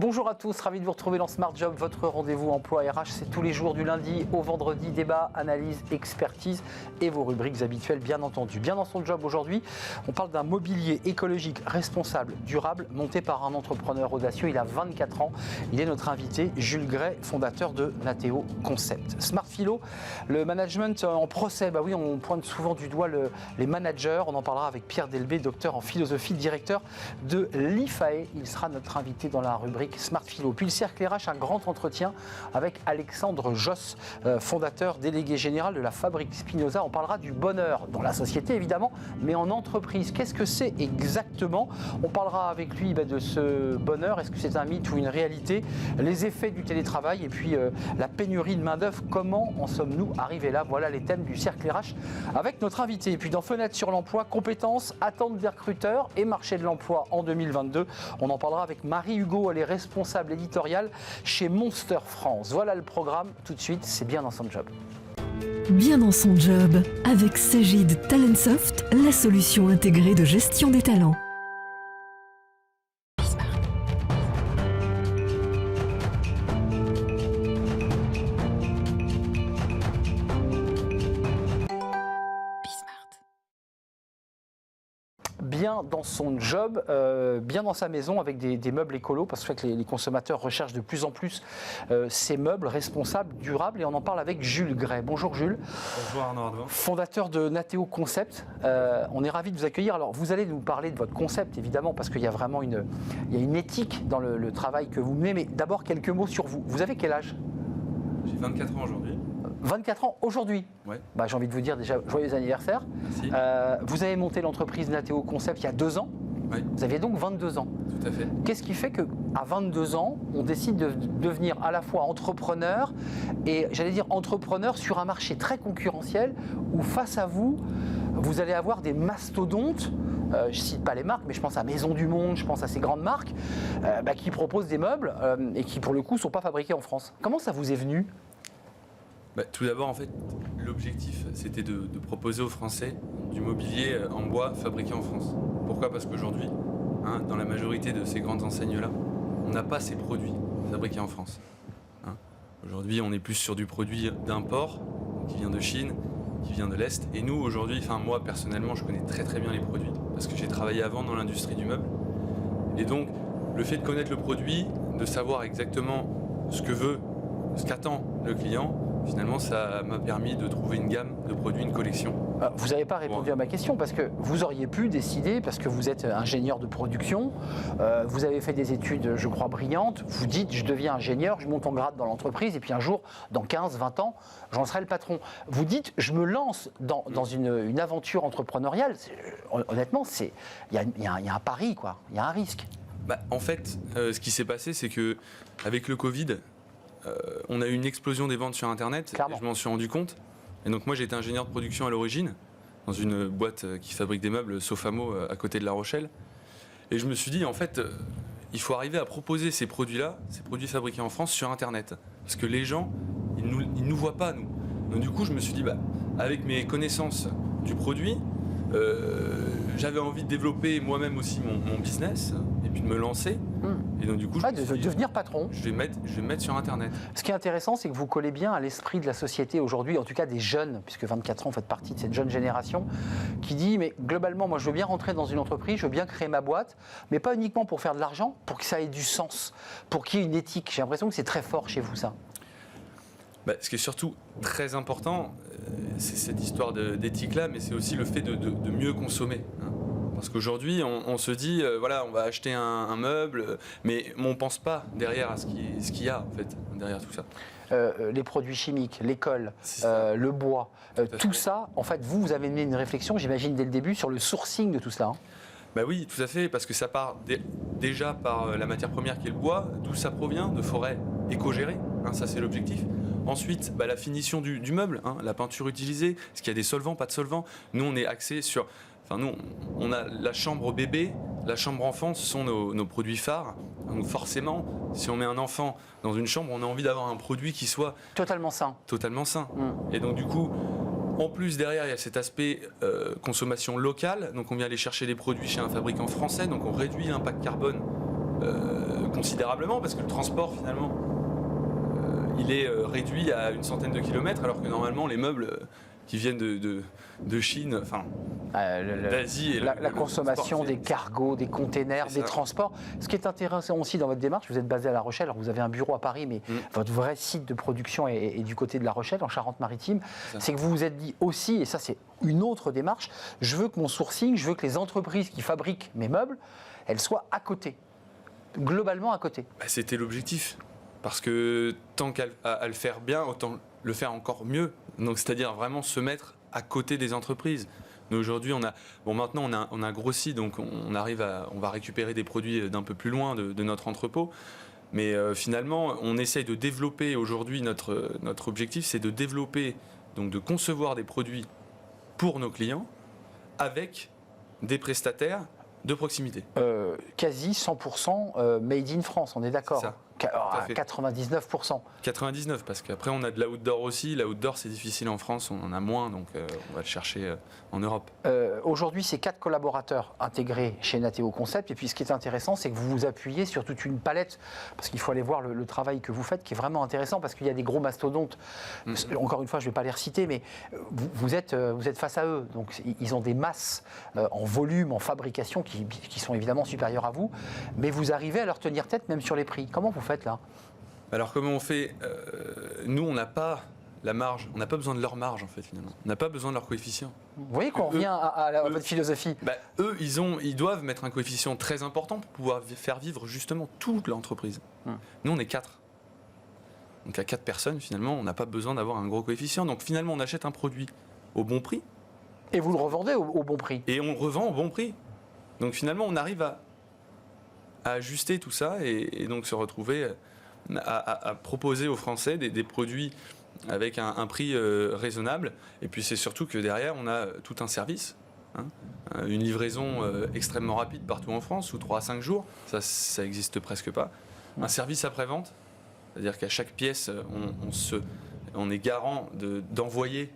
Bonjour à tous, ravi de vous retrouver dans Smart Job, votre rendez-vous emploi RH. C'est tous les jours du lundi au vendredi, débat, analyse, expertise et vos rubriques habituelles bien entendu. Bien dans son job aujourd'hui, on parle d'un mobilier écologique, responsable, durable, monté par un entrepreneur audacieux. Il a 24 ans, il est notre invité, Jules Gray, fondateur de Nateo Concept. Smart Philo, le management en procès, bah oui, on pointe souvent du doigt les managers. On en parlera avec Pierre Delbé, docteur en philosophie, directeur de l'IFAE. Il sera notre invité dans la rubrique Smart Philo. Puis le cercle RH, un grand entretien avec Alexandre Josse, fondateur délégué général de la Fabrique Spinoza. On parlera du bonheur dans la société évidemment, mais en entreprise. Qu'est-ce que c'est exactement? On parlera avec lui de ce bonheur. Est-ce que c'est un mythe ou une réalité? Les effets du télétravail et puis la pénurie de main-d'œuvre. Comment en sommes-nous arrivés là? Voilà les thèmes du cercle RH avec notre invité. Et puis dans Fenêtre sur l'emploi, compétences, attentes des recruteurs et marché de l'emploi en 2022. On en parlera avec Marie Hugo, elle est responsable éditoriale chez Monster France. Voilà le programme, tout de suite, c'est bien dans son job. Bien dans son job, avec Cegid Talentsoft, la solution intégrée de gestion des talents. Bien dans son job, bien dans sa maison avec des meubles écolos, parce que les consommateurs recherchent de plus en plus ces meubles responsables, durables, et on en parle avec Jules Gray. Bonjour Jules. Bonjour Arnaud Ardouin. Fondateur de Nateo Concept. On est ravis de vous accueillir. Alors vous allez nous parler de votre concept évidemment, parce qu'il y a vraiment une éthique dans le travail que vous menez, mais d'abord quelques mots sur vous. Vous avez quel âge? J'ai 24 ans aujourd'hui. 24 ans aujourd'hui. Ouais. Bah, j'ai envie de vous dire déjà joyeux anniversaire. Merci. Vous avez monté l'entreprise Nateo Concept il y a 2 ans. Ouais. Vous aviez donc 22 ans. Tout à fait. Qu'est-ce qui fait qu'à 22 ans, on décide de devenir à la fois entrepreneur et, j'allais dire, entrepreneur sur un marché très concurrentiel où face à vous, vous allez avoir des mastodontes, je ne cite pas les marques, mais je pense à Maison du Monde, je pense à ces grandes marques, qui proposent des meubles et qui, pour le coup, ne sont pas fabriqués en France. Comment ça vous est venu ? Tout d'abord, en fait, l'objectif, c'était de proposer aux Français du mobilier en bois fabriqué en France. Pourquoi? Parce qu'aujourd'hui, dans la majorité de ces grandes enseignes-là, on n'a pas ces produits fabriqués en France. Aujourd'hui, on est plus sur du produit d'import, qui vient de Chine, qui vient de l'Est. Et nous, aujourd'hui, moi, personnellement, je connais très très bien les produits, parce que j'ai travaillé avant dans l'industrie du meuble. Et donc, le fait de connaître le produit, de savoir exactement ce qu'attend le client, finalement, ça m'a permis de trouver une gamme de produits, une collection. Vous n'avez pas répondu à ma question, parce que vous auriez pu décider, parce que vous êtes ingénieur de production, vous avez fait des études, je crois, brillantes, vous dites, je deviens ingénieur, je monte en grade dans l'entreprise, et puis un jour, dans 15, 20 ans, j'en serai le patron. Vous dites, je me lance dans une aventure entrepreneuriale. Honnêtement, il y a un pari, quoi. Il y a un risque. En fait, ce qui s'est passé, c'est qu'avec le Covid, on a eu une explosion des ventes sur Internet. Clairement. Et je m'en suis rendu compte. Et donc moi, j'étais ingénieur de production à l'origine, dans une boîte qui fabrique des meubles, Sofamo, à côté de La Rochelle. Et je me suis dit, en fait, il faut arriver à proposer ces produits-là, ces produits fabriqués en France, sur Internet. Parce que les gens, ils nous voient pas, nous. Donc du coup, je me suis dit, avec mes connaissances du produit, j'avais envie de développer moi-même aussi mon business, et puis de me lancer. Et donc du coup, de devenir patron. Je vais me mettre sur Internet. Ce qui est intéressant, c'est que vous collez bien à l'esprit de la société aujourd'hui, en tout cas des jeunes, puisque 24 ans, vous faites partie de cette jeune génération, qui dit, mais globalement, moi je veux bien rentrer dans une entreprise, je veux bien créer ma boîte, mais pas uniquement pour faire de l'argent, pour que ça ait du sens, pour qu'il y ait une éthique. J'ai l'impression que c'est très fort chez vous, ça. Ce qui est surtout très important, c'est cette histoire d'éthique-là, mais c'est aussi le fait de mieux consommer. Parce qu'aujourd'hui, on se dit, on va acheter un meuble, mais on ne pense pas derrière à ce qu'il y a, en fait, derrière tout ça. Les produits chimiques, l'école, le bois, tout ça, en fait, vous avez mené une réflexion, j'imagine, dès le début, sur le sourcing de tout ça. Oui, tout à fait, parce que ça part déjà par la matière première qui est le bois, d'où ça provient, de forêts éco-gérées, ça c'est l'objectif. Ensuite, la finition du meuble, la peinture utilisée, est-ce qu'il y a des solvants, pas de solvants. Nous, on est axé sur... nous, on a la chambre bébé, la chambre enfant, ce sont nos produits phares. Donc forcément, si on met un enfant dans une chambre, on a envie d'avoir un produit qui soit... Totalement sain. Totalement sain. Et donc du coup, en plus, derrière, il y a cet aspect consommation locale. Donc on vient aller chercher des produits chez un fabricant français, donc on réduit l'impact carbone considérablement parce que le transport finalement il est réduit à une centaine de kilomètres alors que normalement les meubles qui viennent de Chine, enfin d'Asie. La consommation des cargos, des containers, des transports. Ce qui est intéressant aussi dans votre démarche, vous êtes basé à La Rochelle, alors vous avez un bureau à Paris, mais votre vrai site de production est du côté de La Rochelle, en Charente-Maritime. C'est que vous vous êtes dit aussi, et ça c'est une autre démarche, je veux que mon sourcing, je veux que les entreprises qui fabriquent mes meubles, elles soient à côté, globalement à côté. C'était l'objectif. Parce que tant qu'à le faire bien, autant le faire encore mieux. Donc, c'est-à-dire vraiment se mettre à côté des entreprises. Nous, aujourd'hui, maintenant, on a grossi, donc on va récupérer des produits d'un peu plus loin de notre entrepôt. Mais finalement, on essaye de développer aujourd'hui, notre objectif, c'est de développer, donc de concevoir des produits pour nos clients avec des prestataires de proximité. Quasi 100% made in France, on est d'accord. C'est ça. 99%. 99, parce qu'après on a de l'outdoor aussi. L'outdoor c'est difficile en France, on en a moins, donc on va le chercher en Europe. Aujourd'hui, c'est 4 collaborateurs intégrés chez Nateo Concept. Et puis ce qui est intéressant, c'est que vous vous appuyez sur toute une palette, parce qu'il faut aller voir le travail que vous faites, qui est vraiment intéressant, parce qu'il y a des gros mastodontes. Encore une fois, je ne vais pas les reciter, mais vous êtes face à eux. Donc ils ont des masses en volume, en fabrication, qui sont évidemment supérieures à vous. Mais vous arrivez à leur tenir tête, même sur les prix. Comment vous faites là? Alors comment on fait? Nous, on n'a pas la marge, on n'a pas besoin de leur marge en fait finalement. On n'a pas besoin de leur coefficient. Vous voyez qu'on revient à votre philosophie. Eux, ils doivent mettre un coefficient très important pour pouvoir faire vivre justement toute l'entreprise. Nous, on est 4. Donc à 4 personnes, finalement, on n'a pas besoin d'avoir un gros coefficient. Donc finalement, on achète un produit au bon prix. Et vous le revendez au bon prix. Et on revend au bon prix. Donc finalement, on arrive à ajuster tout ça et donc se retrouver à proposer aux Français des produits avec un prix raisonnable. Et puis c'est surtout que derrière, on a tout un service. Une livraison extrêmement rapide partout en France, sous 3 à 5 jours. Ça n'existe presque pas. Un service après-vente, c'est-à-dire qu'à chaque pièce, on est garant d'envoyer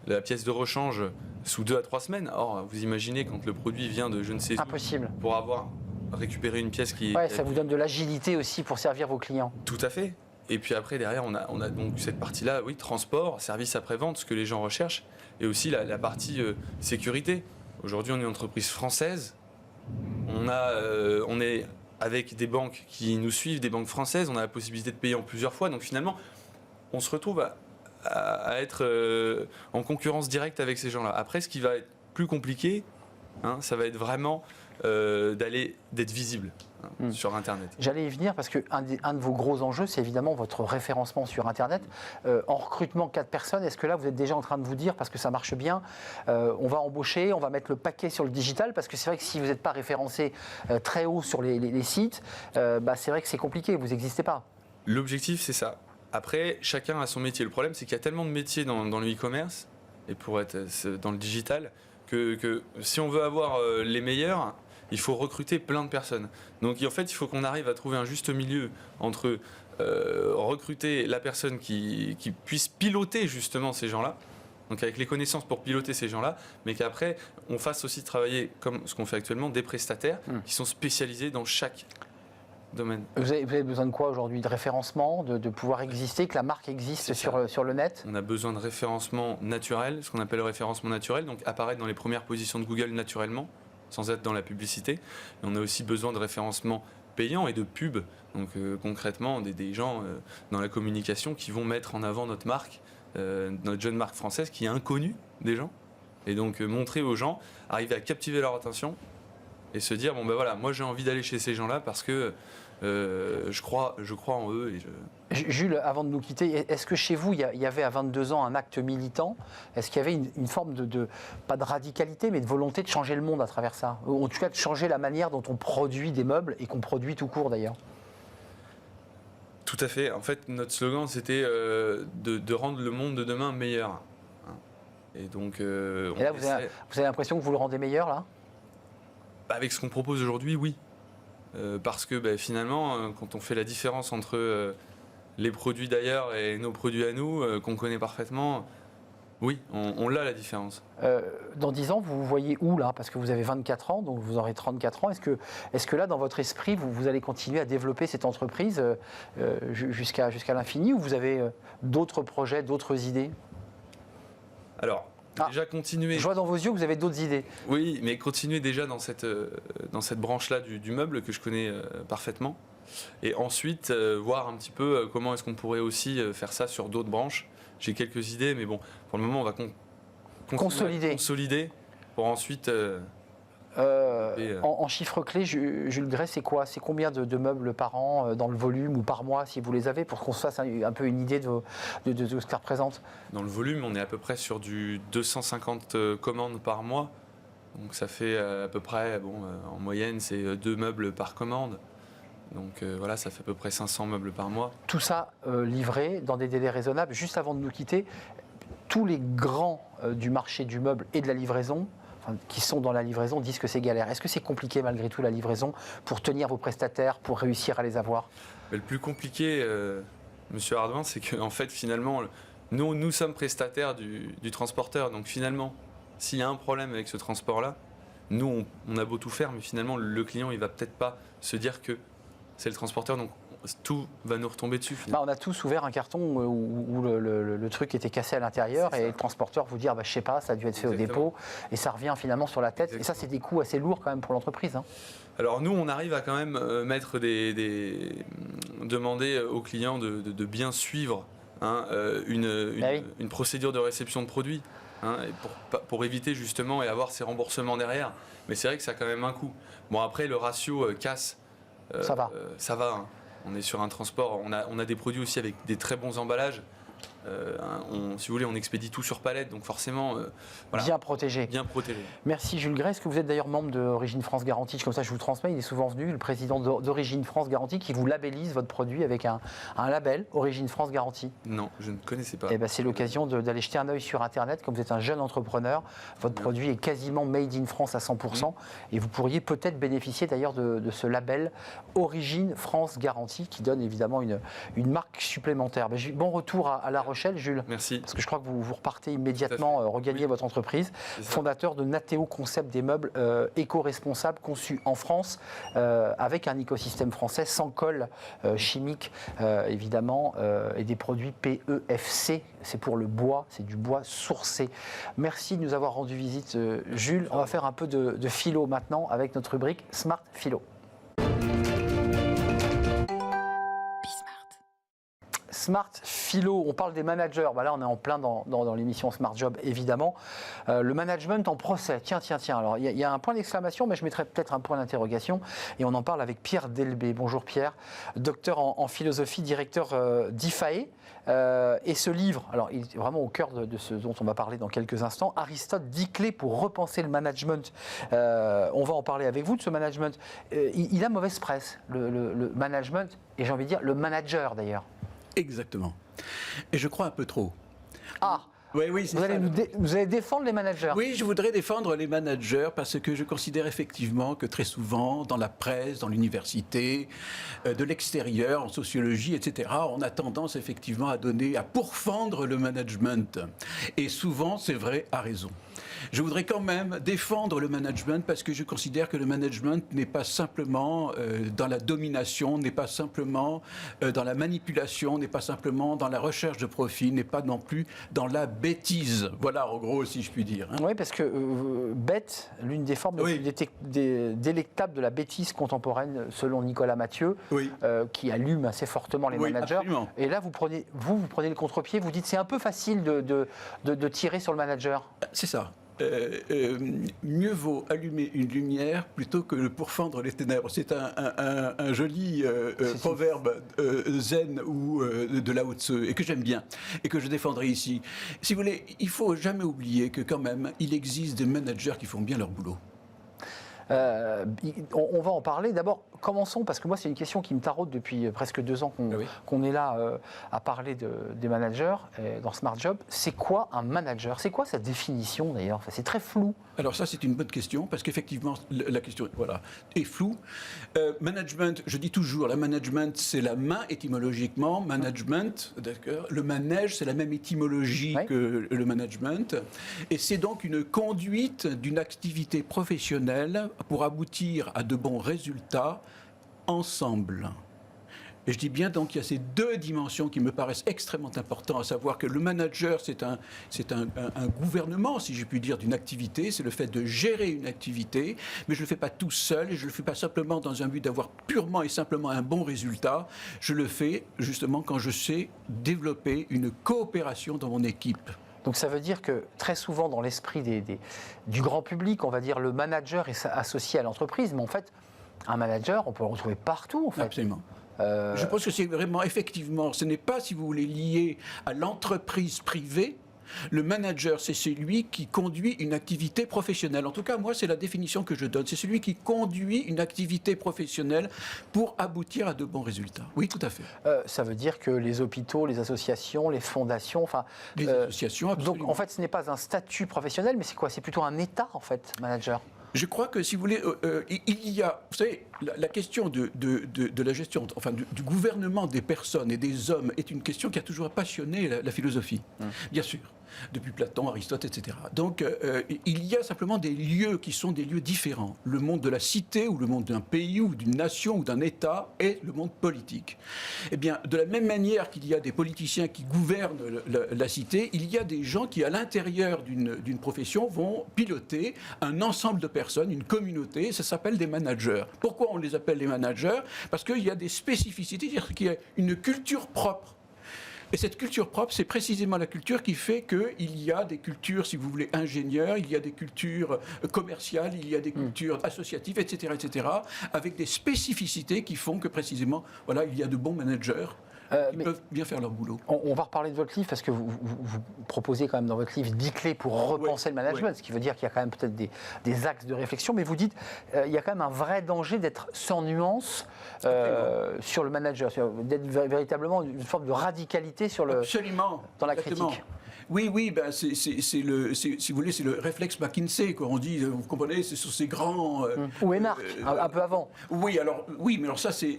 la pièce de rechange sous 2 à 3 semaines. Or, vous imaginez quand le produit vient de je ne sais où, impossible. Pour avoir récupéré une pièce qui... Ouais, ça vous donne de l'agilité aussi pour servir vos clients. Tout à fait. Et puis après, derrière, on a donc cette partie-là, oui, transport, service après-vente, ce que les gens recherchent, et aussi la partie sécurité. Aujourd'hui, on est une entreprise française. On est avec des banques qui nous suivent, des banques françaises. On a la possibilité de payer en plusieurs fois. Donc finalement, on se retrouve à être en concurrence directe avec ces gens-là. Après, ce qui va être plus compliqué, ça va être vraiment d'être visible sur Internet. J'allais y venir parce qu'un de vos gros enjeux, c'est évidemment votre référencement sur Internet. En recrutement 4 personnes, est-ce que là, vous êtes déjà en train de vous dire, parce que ça marche bien, on va embaucher, on va mettre le paquet sur le digital, parce que c'est vrai que si vous n'êtes pas référencé très haut sur les sites, c'est vrai que c'est compliqué, vous n'existez pas. L'objectif, c'est ça. Après, chacun a son métier. Le problème, c'est qu'il y a tellement de métiers dans le e-commerce, et pour être dans le digital, que si on veut avoir les meilleurs, il faut recruter plein de personnes. Donc en fait, il faut qu'on arrive à trouver un juste milieu entre recruter la personne qui puisse piloter justement ces gens-là, donc avec les connaissances pour piloter ces gens-là, mais qu'après, on fasse aussi travailler, comme ce qu'on fait actuellement, des prestataires qui sont spécialisés dans chaque domaine. Vous avez besoin de quoi aujourd'hui? De référencement, de pouvoir exister, que la marque existe sur le net? On a besoin de référencement naturel, ce qu'on appelle le référencement naturel, donc apparaître dans les premières positions de Google naturellement, sans être dans la publicité. Et on a aussi besoin de référencement payant et de pub, donc concrètement des gens dans la communication qui vont mettre en avant notre marque, notre jeune marque française qui est inconnue des gens, et donc montrer aux gens, arriver à captiver leur attention et se dire, bon ben voilà, moi j'ai envie d'aller chez ces gens-là parce que je crois en eux. Jules, avant de nous quitter, est-ce que chez vous, il y avait à 22 ans un acte militant? Est-ce qu'il y avait une forme pas de radicalité, mais de volonté de changer le monde à travers ça? Ou en tout cas, de changer la manière dont on produit des meubles et qu'on produit tout court d'ailleurs? Tout à fait. En fait, notre slogan, c'était de rendre le monde de demain meilleur. Et donc, et là, vous avez l'impression que vous le rendez meilleur, là? Avec ce qu'on propose aujourd'hui, oui. Parce que finalement, quand on fait la différence entre les produits d'ailleurs et nos produits à nous, qu'on connaît parfaitement, Oui, on l'a la différence. Dans 10 ans, vous vous voyez où là? Parce que vous avez 24 ans, donc vous aurez 34 ans. Est-ce que là, dans votre esprit, vous allez continuer à développer cette entreprise jusqu'à l'infini, ou vous avez d'autres projets, d'autres idées? Alors, déjà continuer. Je vois dans vos yeux que vous avez d'autres idées. Oui, mais continuer déjà dans cette branche-là du meuble que je connais parfaitement. Et ensuite, voir un petit peu comment est-ce qu'on pourrait aussi faire ça sur d'autres branches. J'ai quelques idées, mais bon, pour le moment, on va consolider pour ensuite... En chiffres clés, Jules Gray, c'est quoi? C'est combien de meubles par an, dans le volume, ou par mois, si vous les avez, pour qu'on se fasse un peu une idée de ce que ça représente? Dans le volume, on est à peu près sur du 250 commandes par mois. Donc ça fait à peu près, en moyenne, c'est 2 meubles par commande. Donc voilà, ça fait à peu près 500 meubles par mois. Tout ça livré dans des délais raisonnables. Juste avant de nous quitter, tous les grands du marché du meuble et de la livraison, qui sont dans la livraison, disent que c'est galère. Est-ce que c'est compliqué malgré tout la livraison pour tenir vos prestataires, pour réussir à les avoir? Mais le plus compliqué, Monsieur Hardouin, c'est qu'en fait, finalement, nous sommes prestataires du transporteur. Donc finalement, s'il y a un problème avec ce transport-là, nous, on a beau tout faire, mais finalement, le client, il va peut-être pas se dire que c'est le transporteur. Donc tout va nous retomber dessus. On a tous ouvert un carton où le truc était cassé à l'intérieur, et le transporteur vous dire, je sais pas, ça a dû être fait au dépôt, et ça revient finalement sur la tête. Exactement. Et ça, c'est des coûts assez lourds quand même pour l'entreprise. Hein. Alors nous, on arrive à quand même mettre demander aux clients de bien suivre une procédure de réception de produits, pour éviter justement et avoir ces remboursements derrière. Mais c'est vrai que ça a quand même un coût. Bon, après, le ratio casse, ça va. Ça va. Hein. On est sur un transport, on a des produits aussi avec des très bons emballages. Si vous voulez, on expédie tout sur palette, donc forcément, voilà. Bien protégé. Bien protégé. Merci Jules Gray. Est-ce que vous êtes d'ailleurs membre d'Origine France Garantie? Comme ça, je vous le transmets. Il est souvent venu, le président d'Origine France Garantie, qui vous labellise votre produit avec un label Origine France Garantie. Non, je ne connaissais pas. C'est l'occasion d'aller jeter un œil sur Internet. Comme vous êtes un jeune entrepreneur, votre produit est quasiment made in France à 100%. Et vous pourriez peut-être bénéficier d'ailleurs de ce label Origine France Garantie, qui donne évidemment une marque supplémentaire. Bon retour à La Rochelle, Jules. Merci. Parce que je crois que vous repartez immédiatement regagner votre entreprise. Fondateur de Nateo Concept, des meubles éco-responsables conçus en France, avec un écosystème français sans colle chimique, évidemment, et des produits PEFC. C'est pour le bois, c'est du bois sourcé. Merci de nous avoir rendu visite, Jules. On va faire un peu de philo maintenant avec notre rubrique Smart Philo. Smart Philo, on parle des managers. Là, on est en plein dans l'émission Smart Job, évidemment. Le management en procès. Tiens. Alors, il y a un point d'exclamation, mais je mettrai peut-être un point d'interrogation. Et on en parle avec Pierre Delbé. Bonjour Pierre, docteur en philosophie, directeur d'IFAE. Et ce livre, alors il est vraiment au cœur de ce dont on va parler dans quelques instants. Aristote, 10 clés pour repenser le management. On va en parler avec vous de ce management. Il a mauvaise presse, le management, et j'ai envie de dire le manager d'ailleurs. Exactement. Et je crois un peu trop. Ah, oui, vous allez défendre les managers? Oui, je voudrais défendre les managers parce que je considère effectivement que très souvent, dans la presse, dans l'université, de l'extérieur, en sociologie, etc., on a tendance effectivement à pourfendre le management. Et souvent, c'est vrai, à raison. Je voudrais quand même défendre le management parce que je considère que le management n'est pas simplement dans la domination, n'est pas simplement dans la manipulation, n'est pas simplement dans la recherche de profit, n'est pas non plus dans la bêtise. Voilà, en gros, si je puis dire. Oui, parce que bête, l'une des formes délectables de la bêtise contemporaine, selon Nicolas Mathieu, qui allume assez fortement les managers. Absolument. Et là, vous prenez le contre-pied, vous dites c'est un peu facile de tirer sur le manager. C'est ça. Mieux vaut allumer une lumière plutôt que de pourfendre les ténèbres. C'est un joli proverbe zen ou de Lao Tzu, et que j'aime bien, et que je défendrai ici. Si vous voulez, il ne faut jamais oublier que quand même, il existe des managers qui font bien leur boulot. On va en parler. D'abord, commençons, parce que moi, c'est une question qui me taraude depuis presque 2 ans qu'on est là à parler des managers dans Smart Job. C'est quoi un manager? C'est quoi sa définition d'ailleurs? Enfin, c'est très flou. Alors ça, c'est une bonne question, parce qu'effectivement, la question est floue. Management, je dis toujours, la management, c'est la main étymologiquement. Management, d'accord. Le manège, c'est la même étymologie que le management. Et c'est donc une conduite d'une activité professionnelle pour aboutir à de bons résultats ensemble. Et je dis bien donc qu'il y a ces 2 dimensions qui me paraissent extrêmement importantes, à savoir que le manager, c'est un gouvernement, si je puis dire, d'une activité, c'est le fait de gérer une activité, mais je ne le fais pas tout seul et je ne le fais pas simplement dans un but d'avoir purement et simplement un bon résultat, je le fais justement quand je sais développer une coopération dans mon équipe. Donc ça veut dire que très souvent dans l'esprit du grand public, on va dire le manager est associé à l'entreprise, mais en fait, un manager, on peut le retrouver partout en fait. Absolument. Je pense que c'est vraiment, effectivement, ce n'est pas, si vous voulez, lié à l'entreprise privée. Le manager, c'est celui qui conduit une activité professionnelle. En tout cas, moi, c'est la définition que je donne. C'est celui qui conduit une activité professionnelle pour aboutir à de bons résultats. Oui, tout à fait. Ça veut dire que les hôpitaux, les associations, les fondations... Les associations, absolument. Donc, en fait, ce n'est pas un statut professionnel, mais c'est quoi? C'est plutôt un état, en fait, manager. Je crois que, si vous voulez, il y a, vous savez, la question de la gestion, enfin du gouvernement des personnes et des hommes est une question qui a toujours passionné la philosophie, bien sûr, depuis Platon, Aristote, etc. Donc, il y a simplement des lieux qui sont des lieux différents. Le monde de la cité, ou le monde d'un pays, ou d'une nation, ou d'un État, et le monde politique. Eh bien, de la même manière qu'il y a des politiciens qui gouvernent la cité, il y a des gens qui, à l'intérieur d'une profession, vont piloter un ensemble de personnes, une communauté, ça s'appelle des managers. Pourquoi on les appelle les managers? Parce qu'il y a des spécificités, c'est-à-dire qu'il y a une culture propre. Et cette culture propre, c'est précisément la culture qui fait qu'il y a des cultures, si vous voulez, ingénieurs, il y a des cultures commerciales, il y a des cultures associatives, etc., avec des spécificités qui font que précisément, voilà, il y a de bons managers qui peuvent bien faire leur boulot. On va reparler de votre livre, parce que vous proposez quand même dans votre livre 10 clés pour repenser le management, ce qui veut dire qu'il y a quand même peut-être des axes de réflexion, mais vous dites il y a quand même un vrai danger d'être sans nuance sur le manager, d'être véritablement une forme de radicalité sur dans la critique. Oui, ben si vous voulez, c'est le réflexe McKinsey, quoi. On dit, vous comprenez, c'est sur ces grands... Ou Énarque, un peu avant. Oui, mais alors ça, c'est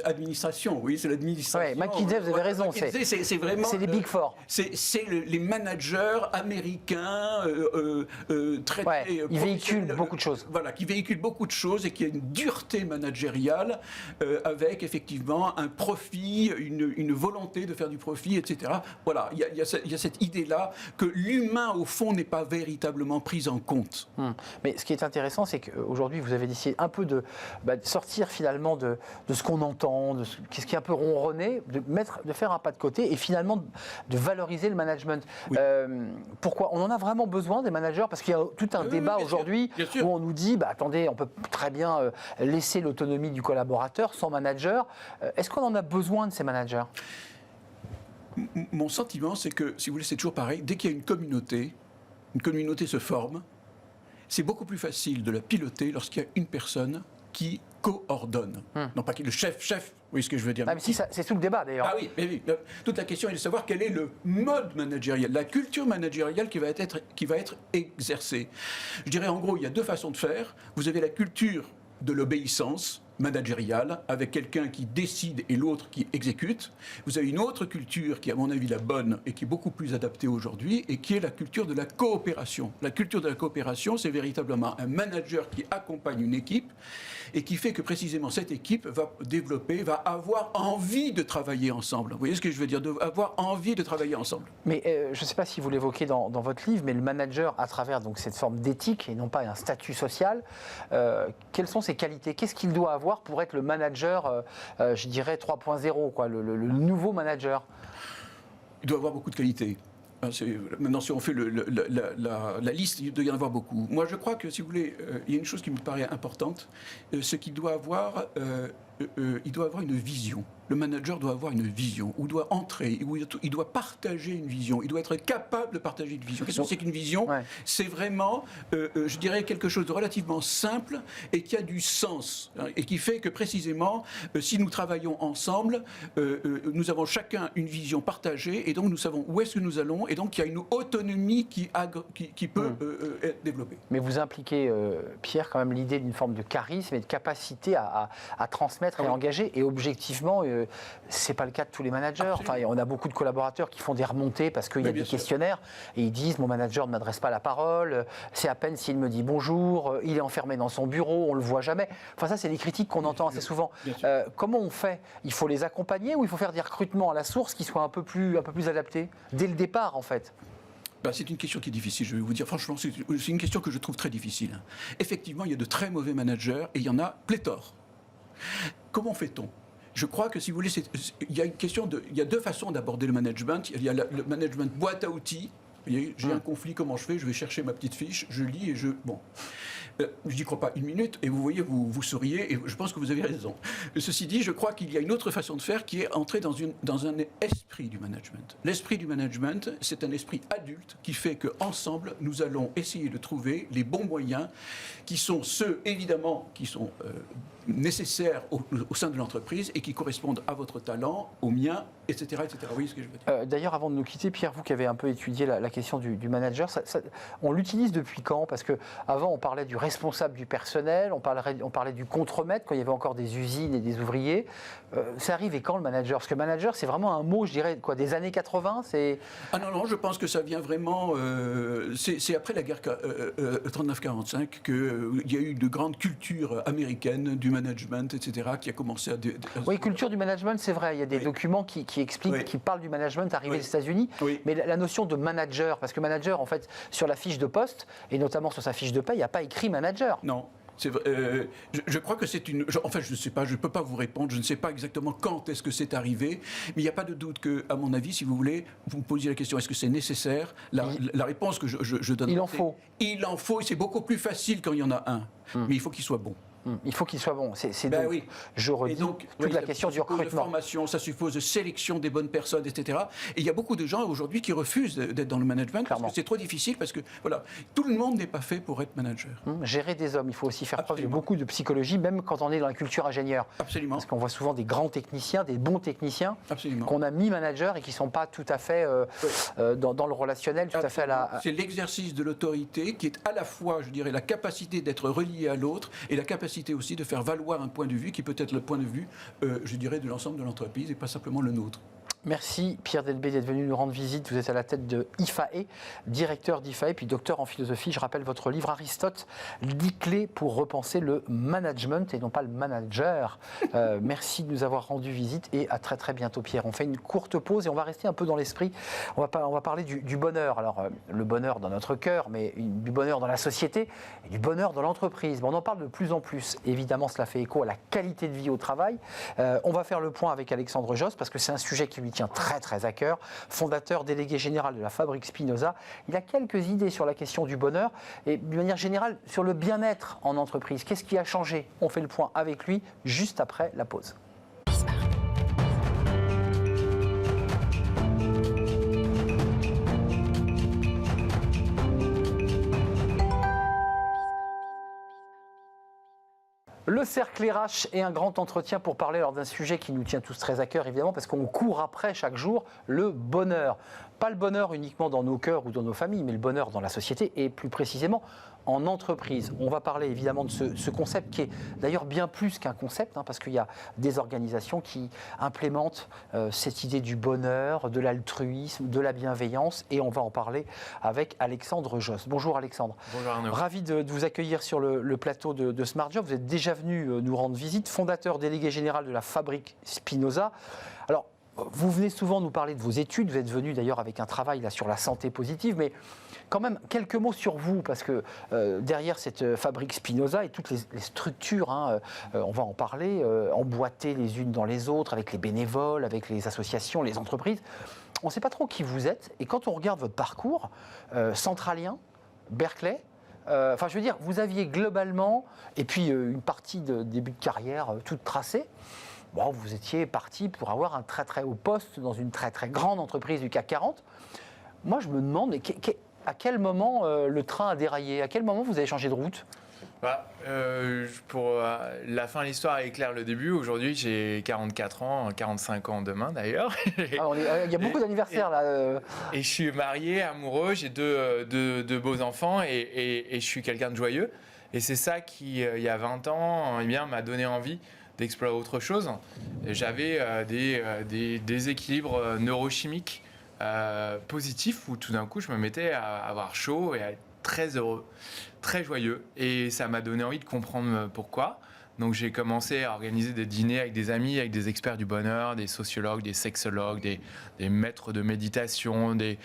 administration, oui, c'est l'administration. Oui, McKinsey, vous avez raison. C'est vraiment... C'est les Big Four. C'est les managers américains très ils véhiculent beaucoup de choses. Voilà, qui véhiculent beaucoup de choses et qui a une dureté managériale avec, effectivement, un profit, une volonté de faire du profit, etc. Voilà, il y a cette idée-là que l'humain, au fond, n'est pas véritablement pris en compte. Mais ce qui est intéressant, c'est qu'aujourd'hui, vous avez décidé un peu de sortir finalement de ce qu'on entend, de ce qui est un peu ronronné, de faire un pas de côté et finalement de valoriser le management. Oui. Pourquoi? On en a vraiment besoin des managers? Parce qu'il y a tout un débat aujourd'hui où on nous dit, attendez, on peut très bien laisser l'autonomie du collaborateur sans manager. Est-ce qu'on en a besoin de ces managers? Mon sentiment, c'est que, si vous voulez, c'est toujours pareil. Dès qu'il y a une communauté se forme, c'est beaucoup plus facile de la piloter lorsqu'il y a une personne qui coordonne. Non pas qui le chef, vous voyez ce que je veux dire? Mais si, c'est tout le débat d'ailleurs. Ah oui, mais oui. Toute la question est de savoir quel est le mode managérial, la culture managériale qui va être exercée. Je dirais en gros, il y a 2 façons de faire. Vous avez la culture de l'obéissance managériale, avec quelqu'un qui décide et l'autre qui exécute. Vous avez une autre culture qui est à mon avis la bonne et qui est beaucoup plus adaptée aujourd'hui et qui est la culture de la coopération. La culture de la coopération, c'est véritablement un manager qui accompagne une équipe et qui fait que précisément cette équipe va avoir envie de travailler ensemble. Vous voyez ce que je veux dire? Avoir envie de travailler ensemble. Mais je ne sais pas si vous l'évoquez dans votre livre, mais le manager, à travers donc, cette forme d'éthique et non pas un statut social, quelles sont ses qualités? Qu'est-ce qu'il doit avoir pour être le manager, je dirais 3.0, quoi, le nouveau manager? Il doit avoir beaucoup de qualités. Maintenant, si on fait la liste, il doit y en avoir beaucoup. Moi, je crois que, si vous voulez, il y a une chose qui me paraît importante, ce qu'il doit avoir il doit avoir une vision. Le manager doit avoir une vision, ou doit entrer, ou il doit partager une vision, il doit être capable de partager une vision. Qu'est-ce que c'est qu'une vision ? C'est vraiment, je dirais, quelque chose de relativement simple et qui a du sens, hein, et qui fait que précisément, si nous travaillons ensemble, nous avons chacun une vision partagée, et donc nous savons où est-ce que nous allons, et donc il y a une autonomie qui peut être développée. Mais vous impliquez, Pierre, quand même l'idée d'une forme de charisme et de capacité à transmettre et engager, et objectivement, c'est pas le cas de tous les managers. Enfin, on a beaucoup de collaborateurs qui font des remontées parce qu'il y a des questionnaires et ils disent mon manager ne m'adresse pas la parole, c'est à peine s'il me dit bonjour, il est enfermé dans son bureau, on le voit jamais. Enfin ça c'est des critiques qu'on entend assez souvent. Comment on fait ? Il faut les accompagner ou il faut faire des recrutements à la source qui soient un peu plus adaptés dès le départ en fait ? C'est une question qui est difficile, je vais vous dire. Franchement, c'est une question que je trouve très difficile. Effectivement, il y a de très mauvais managers et il y en a pléthore. Comment fait-on ? Je crois que, si vous voulez, il y a deux façons d'aborder le management. Il y a le management boîte à outils. J'ai un conflit, comment je fais ? Je vais chercher ma petite fiche, je lis et je... Bon. Je n'y crois pas une minute, et vous voyez, vous souriez, et je pense que vous avez raison. Ceci dit, je crois qu'il y a une autre façon de faire qui est entrer dans un esprit du management. L'esprit du management, c'est un esprit adulte qui fait qu'ensemble, nous allons essayer de trouver les bons moyens qui sont ceux, évidemment, qui sont nécessaires au sein de l'entreprise et qui correspondent à votre talent, au mien, etc. etc. Vous voyez ce que je veux dire ? D'ailleurs, avant de nous quitter, Pierre, vous qui avez un peu étudié la question du manager, on l'utilise depuis quand ? Parce qu'avant, on parlait du responsable du personnel, on parlait du contremaître quand il y avait encore des usines et des ouvriers. C'est arrivé quand le manager ? Parce que manager, c'est vraiment un mot, je dirais, quoi, des années 80 c'est... Ah non, je pense que ça vient vraiment... c'est après la guerre 39-45 qu'il y a eu de grandes cultures américaines du management, etc., qui a commencé à... Oui, culture du management, c'est vrai. Il y a des documents qui expliquent, qui parlent du management arrivé aux États-Unis. Mais la notion de manager, parce que manager, en fait, sur la fiche de poste, et notamment sur sa fiche de paie, il n'y a pas écrit manager. Non. Je crois que c'est une... Enfin, je ne sais pas, je ne peux pas vous répondre, je ne sais pas exactement quand est-ce que c'est arrivé, mais il n'y a pas de doute qu'à mon avis, si vous voulez, vous me posiez la question, est-ce que c'est nécessaire ? La réponse que je donne... Il en faut. Il en faut, et c'est beaucoup plus facile quand il y en a un. Mais il faut qu'il soit bon. Il faut qu'il soit bon. Je redis toute la question du recrutement. Ça suppose de formation, ça suppose de sélection des bonnes personnes, etc. Et il y a beaucoup de gens aujourd'hui qui refusent d'être dans le management parce que c'est trop difficile, parce que voilà, tout le monde n'est pas fait pour être manager. Gérer des hommes, il faut aussi faire preuve de beaucoup de psychologie, même quand on est dans la culture ingénieure. Absolument. Parce qu'on voit souvent des grands techniciens, des bons techniciens, qu'on a mis managers et qui ne sont pas tout à fait dans le relationnel, tout à fait à la... C'est l'exercice de l'autorité qui est à la fois, je dirais, la capacité d'être relié à l'autre et la capacité aussi de faire valoir un point de vue qui peut être le point de vue, je dirais, de l'ensemble de l'entreprise et pas simplement le nôtre. Merci Pierre Delbé d'être venu nous rendre visite. Vous êtes à la tête de IFAE, directeur d'IFAE, puis docteur en philosophie. Je rappelle votre livre Aristote, 10 clés pour repenser le management et non pas le manager. Merci de nous avoir rendu visite et à très très bientôt Pierre. On fait une courte pause et on va rester un peu dans l'esprit. On va parler du bonheur. Alors le bonheur dans notre cœur, mais du bonheur dans la société et du bonheur dans l'entreprise. On en parle de plus en plus. Évidemment, cela fait écho à la qualité de vie au travail. On va faire le point avec Alexandre Josse parce que c'est un sujet qui lui tient très très à cœur, fondateur délégué général de la Fabrique Spinoza. Il a quelques idées sur la question du bonheur et d'une manière générale sur le bien-être en entreprise. Qu'est-ce qui a changé ? On fait le point avec lui juste après la pause. Le cercle RH est un grand entretien pour parler d'un sujet qui nous tient tous très à cœur, évidemment, parce qu'on court après chaque jour le bonheur. Pas le bonheur uniquement dans nos cœurs ou dans nos familles, mais le bonheur dans la société et plus précisément en entreprise. On va parler évidemment de ce concept qui est d'ailleurs bien plus qu'un concept, parce qu'il y a des organisations qui implémentent cette idée du bonheur, de l'altruisme, de la bienveillance, et on va en parler avec Alexandre Josse. Bonjour Alexandre. Bonjour Arnaud. Ravi de vous accueillir sur le plateau de Smart Job. Vous êtes déjà venu nous rendre visite, fondateur délégué général de la Fabrique Spinoza. Alors, vous venez souvent nous parler de vos études, vous êtes venu d'ailleurs avec un travail là, sur la santé positive, mais quand même quelques mots sur vous, parce que derrière cette Fabrique Spinoza et toutes les structures, on va en parler, emboîtées les unes dans les autres, avec les bénévoles, avec les associations, les entreprises, on ne sait pas trop qui vous êtes, et quand on regarde votre parcours, centralien, Berkeley, Enfin, je veux dire, vous aviez globalement, et puis une partie de début de carrière toute tracée. Bon, vous étiez parti pour avoir un très très haut poste dans une très très grande entreprise du CAC 40. Moi, je me demande, à quel moment le train a déraillé? À quel moment vous avez changé de route? Pour la fin de l'histoire éclaire le début. Aujourd'hui, j'ai 44 ans, 45 ans demain d'ailleurs. Il y a beaucoup d'anniversaires là. Et je suis marié, amoureux, j'ai deux beaux enfants et je suis quelqu'un de joyeux. Et c'est ça qui, il y a 20 ans, m'a donné envie d'explorer autre chose. J'avais des déséquilibres neurochimiques positifs où tout d'un coup, je me mettais à avoir chaud et à être très heureux, très joyeux, et ça m'a donné envie de comprendre pourquoi. Donc j'ai commencé à organiser des dîners avec des amis, avec des experts du bonheur, des sociologues, des sexologues, des maîtres de méditation, des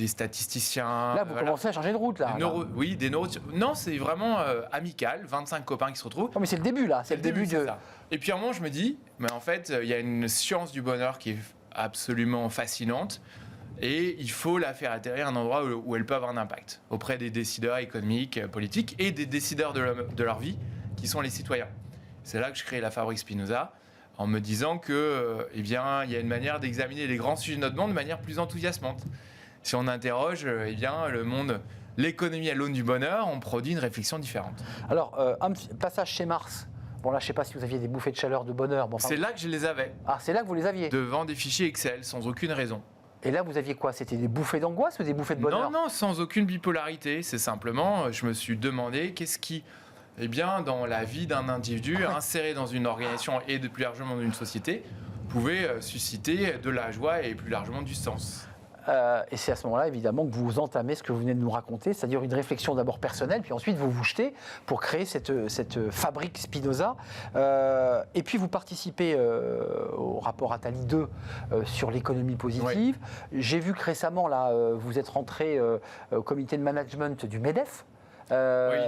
statisticiens. Là, vous commencez à changer de route là. Oui, des neuro. Non, c'est vraiment amical, 25 copains qui se retrouvent. Non, mais c'est le début là, c'est le début de. Ça. Et puis à un moment, je me dis, mais en fait, il y a une science du bonheur qui est absolument fascinante. Et il faut la faire atterrir à un endroit où elle peut avoir un impact auprès des décideurs économiques, politiques et des décideurs de leur vie, qui sont les citoyens. C'est là que je crée la Fabrique Spinoza, en me disant que, il y a une manière d'examiner les grands sujets de notre monde de manière plus enthousiasmante. Si on interroge, le monde, l'économie à l'aune du bonheur, on produit une réflexion différente. Alors, un petit passage chez Mars. Bon là, je ne sais pas si vous aviez des bouffées de chaleur, de bonheur. Bon, c'est là que je les avais. Ah, c'est là que vous les aviez. Devant des fichiers Excel, sans aucune raison. Et là, vous aviez quoi? C'était des bouffées d'angoisse ou des bouffées de bonheur? Non, sans aucune bipolarité. C'est simplement, je me suis demandé qu'est-ce qui, dans la vie d'un individu, inséré dans une organisation et de plus largement dans une société, pouvait susciter de la joie et plus largement du sens. Et c'est à ce moment-là, évidemment, que vous entamez ce que vous venez de nous raconter, c'est-à-dire une réflexion d'abord personnelle, puis ensuite vous vous jetez pour créer cette fabrique Spinoza. Et puis vous participez au rapport Attali 2 sur l'économie positive. Oui. J'ai vu que récemment, là, vous êtes rentré au comité de management du MEDEF. Oui,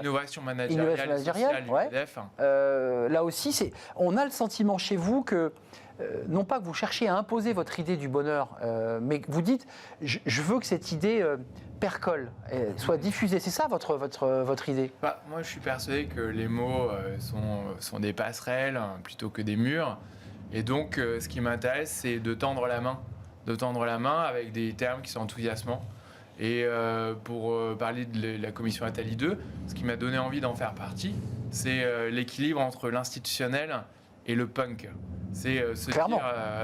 innovation managériale sociale du MEDEF. Là aussi, on a le sentiment chez vous que non pas que vous cherchiez à imposer votre idée du bonheur, mais que vous dites je veux que cette idée percole, soit diffusée. C'est ça votre idée? Moi, je suis persuadé que les mots sont des passerelles plutôt que des murs. Et donc, ce qui m'intéresse, c'est de tendre la main avec des termes qui sont enthousiasmants. Et pour parler de la commission Attali 2, ce qui m'a donné envie d'en faire partie, c'est l'équilibre entre l'institutionnel et le punk. C'est se dire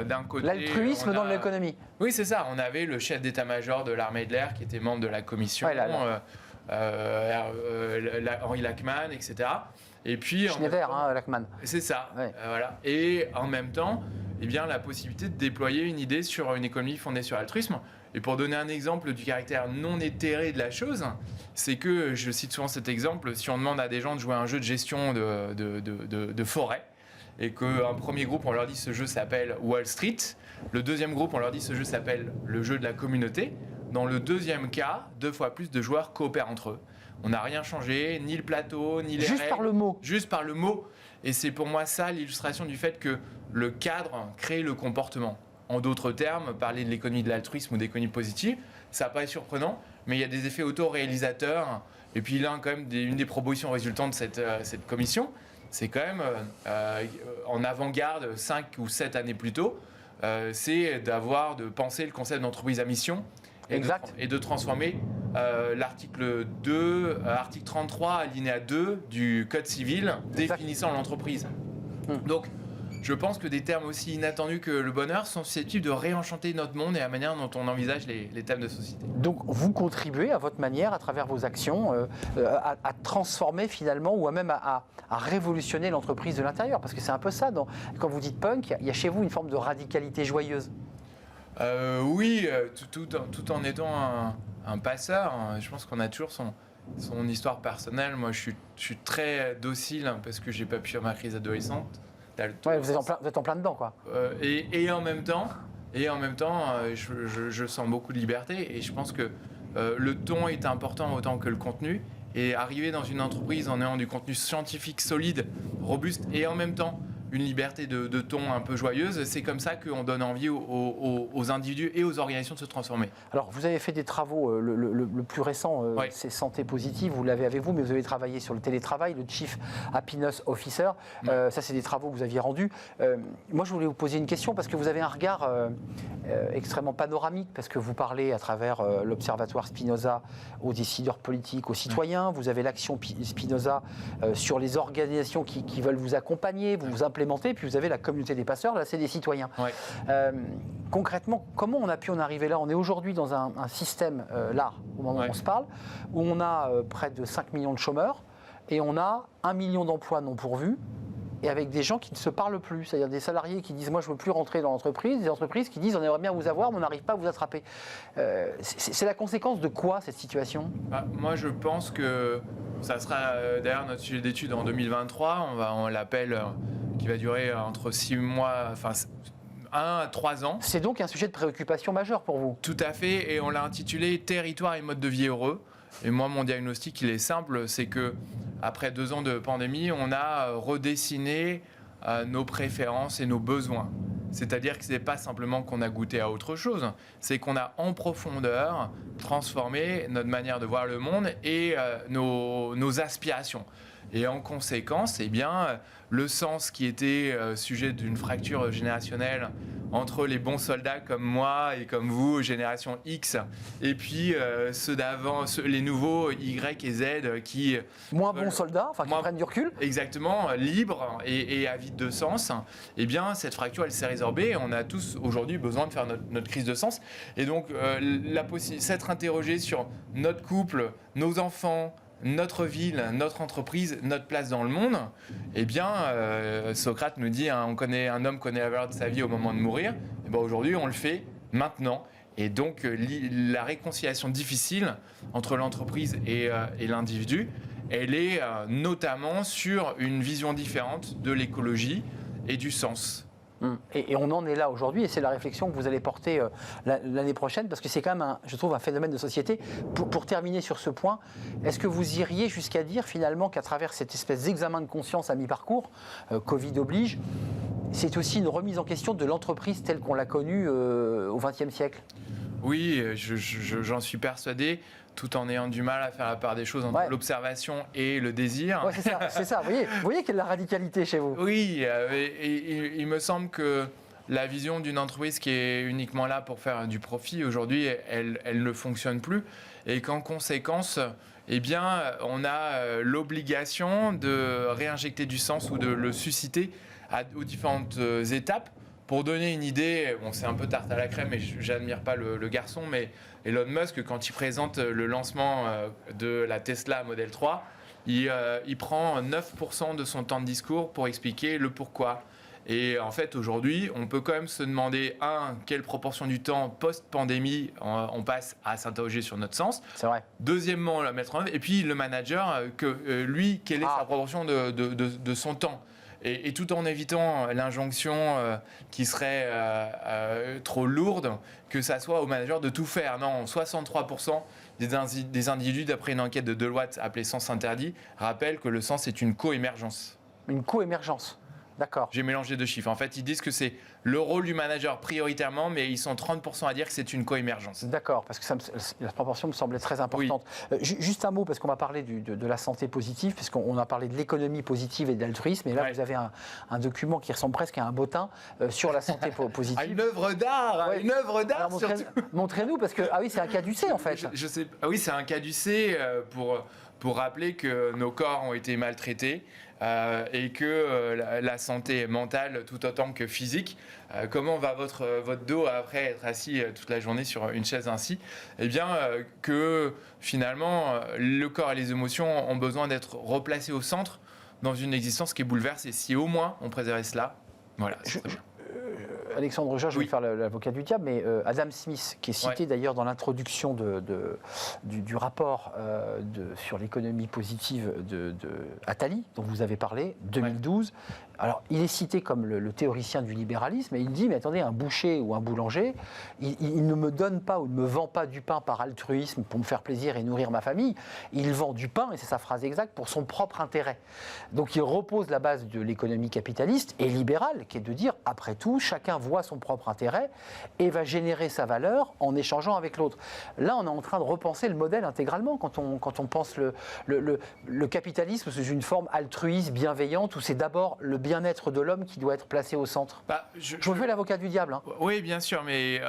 d'un côté... L'altruisme dans l'économie. Oui, c'est ça. On avait le chef d'état-major de l'armée de l'air qui était membre de la commission, Henri Lachmann, etc. Et puis... Schneider, Lachmann. C'est ça. Ouais. Voilà. Et en même temps, la possibilité de déployer une idée sur une économie fondée sur l'altruisme. Et pour donner un exemple du caractère non éthéré de la chose, c'est que, je cite souvent cet exemple, si on demande à des gens de jouer à un jeu de gestion de forêt, et qu'un premier groupe, on leur dit ce jeu s'appelle Wall Street, le deuxième groupe, on leur dit ce jeu s'appelle le jeu de la communauté, dans le deuxième cas, 2 fois plus de joueurs coopèrent entre eux. On n'a rien changé, ni le plateau, ni les règles. Juste par le mot. Juste par le mot. Et c'est pour moi ça l'illustration du fait que le cadre crée le comportement. En d'autres termes, parler de l'économie de l'altruisme ou d'économie positive, ça paraît surprenant, mais il y a des effets auto-réalisateurs. Et puis là, quand même, une des propositions résultant de cette commission, c'est quand même en avant-garde 5 ou 7 années plus tôt, c'est de penser le concept d'entreprise à mission et de transformer l'article 2, article 33, alinéa 2 du Code civil définissant l'entreprise. Donc, je pense que des termes aussi inattendus que le bonheur sont susceptibles de réenchanter notre monde et la manière dont on envisage les thèmes de société. Donc vous contribuez à votre manière, à travers vos actions, à transformer finalement ou même à révolutionner l'entreprise de l'intérieur. Parce que c'est un peu ça, quand vous dites punk, il y a chez vous une forme de radicalité joyeuse. Oui, tout en étant un passeur. Je pense qu'on a toujours son histoire personnelle. Moi, je suis très docile parce que j'ai pas pu faire ma crise adolescente. Ouais, vous êtes en plein dedans, quoi. Et en même temps, je sens beaucoup de liberté et je pense que le ton est important autant que le contenu. Et arriver dans une entreprise en ayant du contenu scientifique solide, robuste et en même temps une liberté de ton un peu joyeuse. C'est comme ça qu'on donne envie aux individus et aux organisations de se transformer. Alors, vous avez fait des travaux, le plus récent, c'est Santé Positive, vous l'avez avec vous, mais vous avez travaillé sur le télétravail, le Chief Happiness Officer. Ça, c'est des travaux que vous aviez rendus. Moi, je voulais vous poser une question, parce que vous avez un regard extrêmement panoramique, parce que vous parlez à travers l'Observatoire Spinoza aux décideurs politiques, aux citoyens. Vous avez l'action Spinoza sur les organisations qui veulent vous accompagner, vous implémenter, puis vous avez la communauté des passeurs, là, c'est des citoyens. Concrètement, comment on a pu en arriver là? On est aujourd'hui dans un système, là, au moment où on se parle, où on a près de 5 millions de chômeurs et on a 1 million d'emplois non pourvus, et avec des gens qui ne se parlent plus, c'est-à-dire des salariés qui disent « moi je ne veux plus rentrer dans l'entreprise », des entreprises qui disent « on aimerait bien vous avoir, mais on n'arrive pas à vous attraper ». C'est la conséquence de quoi, cette situation? Moi je pense que ça sera d'ailleurs notre sujet d'étude en 2023, on l'appelle, qui va durer entre 6 mois, enfin 1 à 3 ans. C'est donc un sujet de préoccupation majeur pour vous? Tout à fait, et on l'a intitulé « Territoire et mode de vie heureux ». Et moi, mon diagnostic, il est simple, c'est que après 2 ans de pandémie, on a redessiné nos préférences et nos besoins. C'est-à-dire que ce n'est pas simplement qu'on a goûté à autre chose, c'est qu'on a en profondeur transformé notre manière de voir le monde et nos aspirations. Et en conséquence, eh bien, le sens qui était sujet d'une fracture générationnelle entre les bons soldats comme moi et comme vous, génération X, et puis ceux d'avant, les nouveaux Y et Z qui... Moins bons soldats, enfin qui prennent du recul. Exactement, libres et avides de sens. Eh bien, cette fracture, elle s'est résorbée. On a tous aujourd'hui besoin de faire notre crise de sens. Et donc, s'être interrogé sur notre couple, nos enfants, notre ville, notre entreprise, notre place dans le monde, eh bien, Socrate nous dit, un homme connaît la valeur de sa vie au moment de mourir. Et bien, aujourd'hui, on le fait maintenant. Et donc, la réconciliation difficile entre l'entreprise et l'individu, elle est notamment sur une vision différente de l'écologie et du sens. Et on en est là aujourd'hui, et c'est la réflexion que vous allez porter l'année prochaine, parce que c'est quand même, je trouve, un phénomène de société. Pour terminer sur ce point, est-ce que vous iriez jusqu'à dire finalement qu'à travers cette espèce d'examen de conscience à mi-parcours, Covid oblige, c'est aussi une remise en question de l'entreprise telle qu'on l'a connue au XXe siècle? Oui, j'en suis persuadé, tout en ayant du mal à faire la part des choses entre l'observation et le désir. Ouais, c'est ça. Vous voyez qu'il y a de la radicalité chez vous. Oui, et il me semble que la vision d'une entreprise qui est uniquement là pour faire du profit, aujourd'hui, elle ne fonctionne plus. Et qu'en conséquence, eh bien, on a l'obligation de réinjecter du sens ou de le susciter aux différentes étapes. Pour donner une idée, bon, c'est un peu tarte à la crème, et j'admire pas le garçon, mais Elon Musk, quand il présente le lancement de la Tesla Model 3, il prend 9% de son temps de discours pour expliquer le pourquoi. Et en fait, aujourd'hui, on peut quand même se demander, quelle proportion du temps post-pandémie on passe à s'interroger sur notre sens. C'est vrai. Deuxièmement, la mettre en œuvre. Et puis, le manager, lui, quelle est sa proportion de son temps. Et tout en évitant l'injonction qui serait trop lourde, que ça soit au manager de tout faire. Non, 63% des individus, d'après une enquête de Deloitte appelée Sens Interdit, rappellent que le sens est une co-émergence. Une co-émergence. D'accord. J'ai mélangé 2 chiffres. En fait, ils disent que c'est le rôle du manager prioritairement, mais ils sont 30% à dire que c'est une co-émergence. D'accord, parce que la proportion me semblait très importante. Oui. Juste un mot, parce qu'on va parler de la santé positive, puisqu'on a parlé de l'économie positive et de l'altruisme, et là vous avez un document qui ressemble presque à un bottin sur la santé positive. Une œuvre d'art, une œuvre d'art. Montrez-nous, parce que c'est un caducée en fait. Je sais. Oui, c'est un caducé pour rappeler que nos corps ont été maltraités. Et que la santé mentale tout autant que physique, comment va votre dos après être assis toute la journée sur une chaise ainsi? Eh bien, que finalement, le corps et les émotions ont besoin d'être replacés au centre dans une existence qui est bouleversée. Et si au moins on préservait cela, voilà. Alexandre Georges, je vais faire l'avocat du diable, mais Adam Smith, qui est cité d'ailleurs dans l'introduction du rapport sur l'économie positive de Attali, dont vous avez parlé, 2012, Alors, il est cité comme le théoricien du libéralisme, et il dit, mais attendez, un boucher ou un boulanger, il ne me donne pas ou ne me vend pas du pain par altruisme pour me faire plaisir et nourrir ma famille. Il vend du pain, et c'est sa phrase exacte, pour son propre intérêt. Donc, il repose la base de l'économie capitaliste et libérale, qui est de dire, après tout, chacun voit son propre intérêt et va générer sa valeur en échangeant avec l'autre. Là, on est en train de repenser le modèle intégralement quand on pense le capitalisme sous une forme altruiste, bienveillante, où c'est d'abord le bien-être de l'homme qui doit être placé au centre. Je me fais l'avocat du diable. Hein. Oui, bien sûr, mais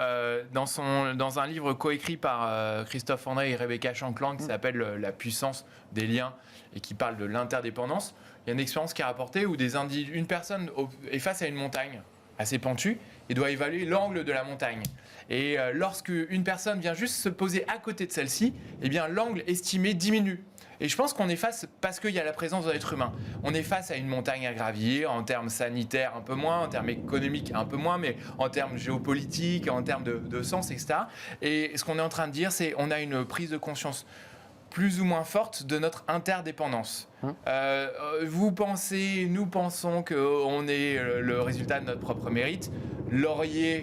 dans un livre coécrit par Christophe André et Rebecca Shankland qui s'appelle La puissance des liens et qui parle de l'interdépendance, il y a une expérience qui est rapportée où une personne est face à une montagne assez pentue et doit évaluer l'angle de la montagne. Et lorsque une personne vient juste se poser à côté de celle-ci, eh bien l'angle estimé diminue. Et je pense qu'on est face, parce qu'il y a la présence de l'être humain, on est face à une montagne à gravir, en termes sanitaires un peu moins, en termes économiques un peu moins, mais en termes géopolitiques, en termes de sens, etc. Et ce qu'on est en train de dire, c'est qu'on a une prise de conscience plus ou moins forte de notre interdépendance. Nous pensons qu'on est le résultat de notre propre mérite.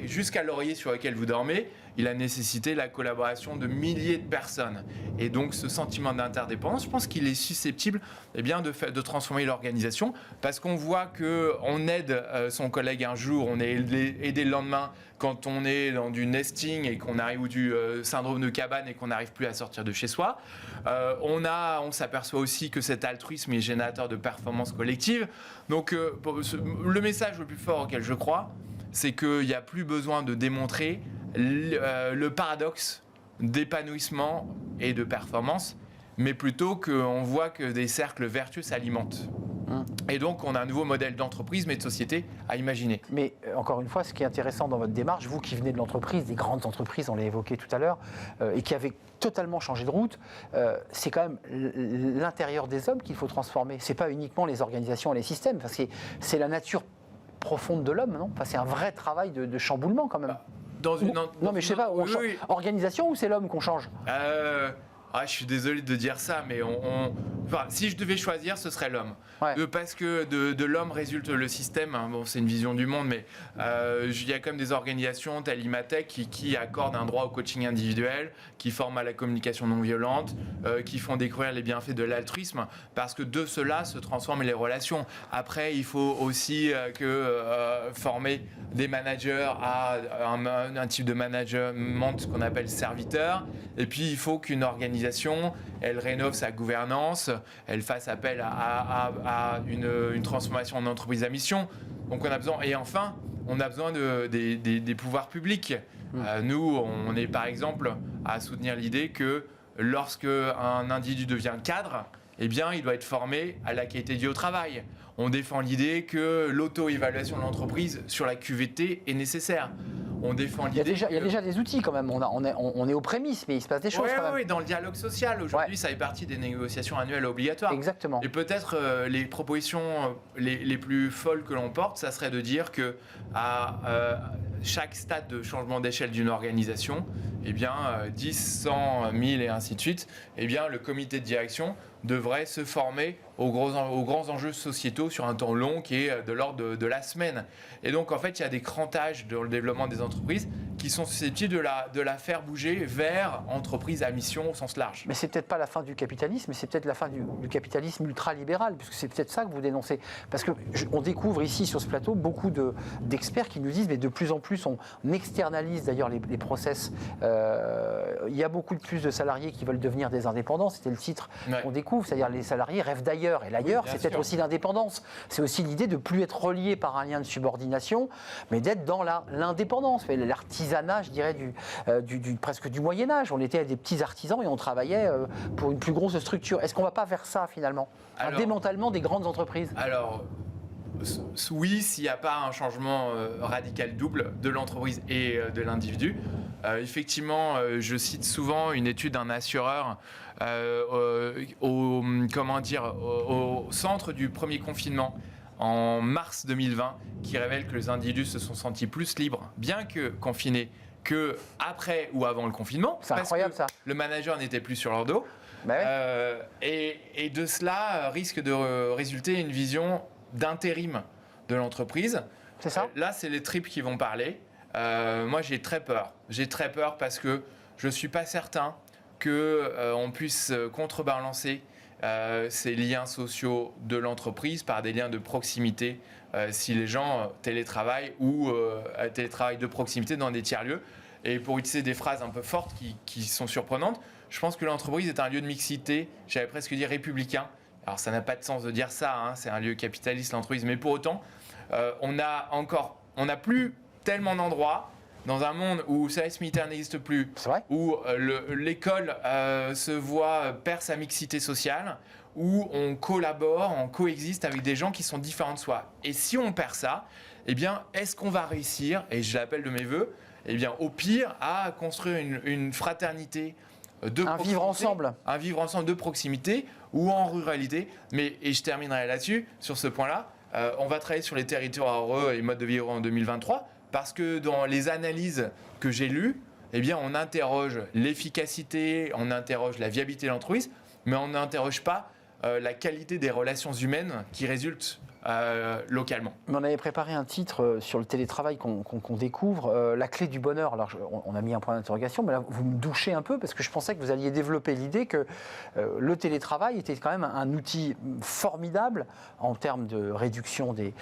Jusqu'à l'oreiller sur lequel vous dormez, il a nécessité la collaboration de milliers de personnes. Et donc ce sentiment d'interdépendance, je pense qu'il est susceptible de transformer l'organisation, parce qu'on voit qu'on aide son collègue un jour, on est aidé le lendemain quand on est dans du nesting et qu'on arrive, ou du syndrome de cabane et qu'on n'arrive plus à sortir de chez soi. On s'aperçoit aussi que cet altruisme est générateur de performance collective. Donc le message le plus fort auquel je crois, c'est qu'il n'y a plus besoin de démontrer le paradoxe d'épanouissement et de performance, mais plutôt qu'on voit que des cercles vertueux s'alimentent. Et donc, on a un nouveau modèle d'entreprise, mais de société à imaginer. Mais encore une fois, ce qui est intéressant dans votre démarche, vous qui venez de l'entreprise, des grandes entreprises, on l'a évoqué tout à l'heure, et qui avaient totalement changé de route, c'est quand même l'intérieur des hommes qu'il faut transformer. C'est pas uniquement les organisations et les systèmes, parce que c'est la nature profonde de l'homme, non ? Enfin, c'est un vrai travail de chamboulement quand même. Non, mais je sais pas, organisation ou c'est l'homme qu'on change ? Je suis désolé de dire ça, mais si je devais choisir, ce serait l'homme. Ouais. Parce que de l'homme résulte le système. Hein. Bon, c'est une vision du monde, mais il y a quand même des organisations telles Imatech qui accordent un droit au coaching individuel, qui forment à la communication non violente, qui font découvrir les bienfaits de l'altruisme, parce que de cela se transforment les relations. Après, il faut aussi former des managers à un type de management qu'on appelle serviteur. Et puis, il faut qu'une organisation, elle rénove sa gouvernance, elle fasse appel à une transformation en entreprise à mission. Donc on a besoin, et enfin, on a besoin des pouvoirs publics. Nous, on est par exemple à soutenir l'idée que lorsque un individu devient cadre, eh bien, il doit être formé à la qualité du travail. On défend l'idée que l'auto-évaluation de l'entreprise sur la QVT est nécessaire. On défend l'idée. Il y a déjà des outils quand même. On est aux prémices, mais il se passe des choses quand même. Oui, dans le dialogue social. Aujourd'hui, ça fait partie des négociations annuelles obligatoires. Exactement. Et peut-être les propositions les plus folles que l'on porte, ça serait de dire que à chaque stade de changement d'échelle d'une organisation, 10, 100, 1000 et ainsi de suite, le comité de direction devrait se former aux grands enjeux sociétaux sur un temps long qui est de l'ordre de la semaine. Et donc, en fait, il y a des crantages dans le développement des entreprises qui sont susceptibles de la faire bouger vers entreprise à mission au sens large. Mais c'est peut-être pas la fin du capitalisme, mais c'est peut-être la fin du capitalisme ultralibéral, puisque c'est peut-être ça que vous dénoncez. Parce qu'on découvre ici, sur ce plateau, beaucoup d'experts qui nous disent, mais de plus en plus, on externalise d'ailleurs les process. Il y a beaucoup de plus de salariés qui veulent devenir des indépendants, c'était le titre qu'on découvre, c'est-à-dire les salariés rêvent d'ailleurs. Et l'ailleurs, c'est peut-être aussi l'indépendance. C'est aussi l'idée de ne plus être relié par un lien de subordination, mais d'être dans l'indépendance, l'artisanat, je dirais, presque du Moyen-Âge. On était des petits artisans et on travaillait pour une plus grosse structure. Est-ce qu'on ne va pas vers ça, finalement ? Un démantèlement des grandes entreprises ? Alors, oui, s'il n'y a pas un changement radical double de l'entreprise et de l'individu. Effectivement, je cite souvent une étude d'un assureur au centre du premier confinement en mars 2020 qui révèle que les individus se sont sentis plus libres, bien que confinés, que après ou avant le confinement. C'est incroyable ça. Le manager n'était plus sur leur dos. Et de cela risque de résulter une vision d'intérim de l'entreprise. C'est ça ? Là, c'est les tripes qui vont parler. Moi, j'ai très peur. J'ai très peur parce que je ne suis pas certain qu'on puisse contrebalancer ces liens sociaux de l'entreprise par des liens de proximité si les gens télétravaillent ou télétravaillent de proximité dans des tiers-lieux. Et pour utiliser des phrases un peu fortes qui sont surprenantes, je pense que l'entreprise est un lieu de mixité, j'allais presque dire républicain. Alors ça n'a pas de sens de dire ça, hein, c'est un lieu capitaliste l'entreprise, mais pour autant, on n'a plus tellement d'endroits dans un monde où le service militaire n'existe plus, où l'école perd sa mixité sociale, où on collabore, on coexiste avec des gens qui sont différents de soi. Et si on perd ça, eh bien, est-ce qu'on va réussir, et je l'appelle de mes voeux, eh bien, au pire, à construire une fraternité de proximité, un vivre ensemble de proximité ou en ruralité. Et je terminerai là-dessus, sur ce point-là. On va travailler sur les territoires heureux et modes de vie heureux en 2023 parce que dans les analyses que j'ai lues, eh bien, on interroge l'efficacité, on interroge la viabilité de l'entreprise, mais on n'interroge pas la qualité des relations humaines qui résultent localement. On avait préparé un titre sur le télétravail qu'on découvre, la clé du bonheur. Alors on a mis un point d'interrogation, mais là vous me douchez un peu parce que je pensais que vous alliez développer l'idée que le télétravail était quand même un outil formidable en termes de réduction des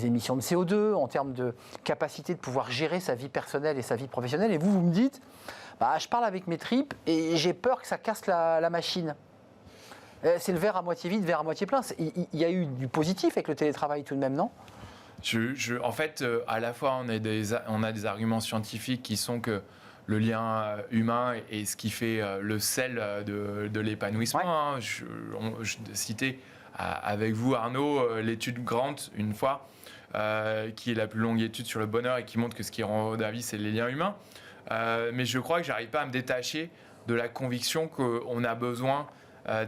émissions de CO2, en termes de capacité de pouvoir gérer sa vie personnelle et sa vie professionnelle. Et vous me dites, je parle avec mes tripes et j'ai peur que ça casse la machine. C'est le verre à moitié vide, verre à moitié plein. Il y a eu du positif avec le télétravail tout de même, non ? En fait, à la fois, on a des arguments scientifiques qui sont que le lien humain est ce qui fait le sel de l'épanouissement. Ouais. Je citais avec vous, Arnaud, l'étude Grant, une fois, qui est la plus longue étude sur le bonheur et qui montre que ce qui rend la vie, c'est les liens humains. Mais je crois que je n'arrive pas à me détacher de la conviction qu'on a besoin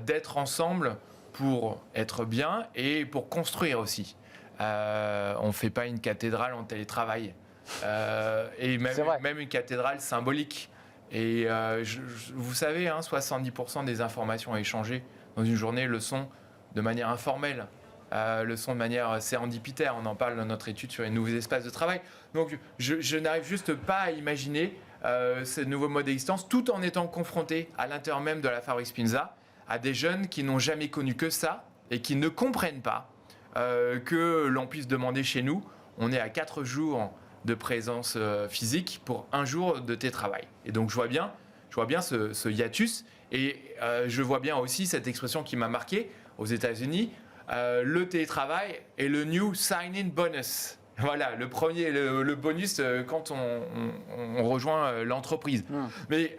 d'être ensemble pour être bien et pour construire aussi. On ne fait pas une cathédrale en télétravail. Et même une cathédrale symbolique. Et vous savez, 70% des informations à échanger dans une journée le sont de manière informelle, le sont de manière sérendipitaire. On en parle dans notre étude sur les nouveaux espaces de travail. Donc je n'arrive juste pas à imaginer ce nouveau mode d'existence tout en étant confronté à l'intérieur même de la Fabrique Spinza à des jeunes qui n'ont jamais connu que ça et qui ne comprennent pas que l'on puisse demander chez nous, on est à 4 jours de présence physique pour 1 jour de télétravail. Et donc je vois bien ce hiatus et je vois bien aussi cette expression qui m'a marqué aux États-Unis, le télétravail est le new sign-in bonus. Voilà, le bonus quand on rejoint l'entreprise. Mais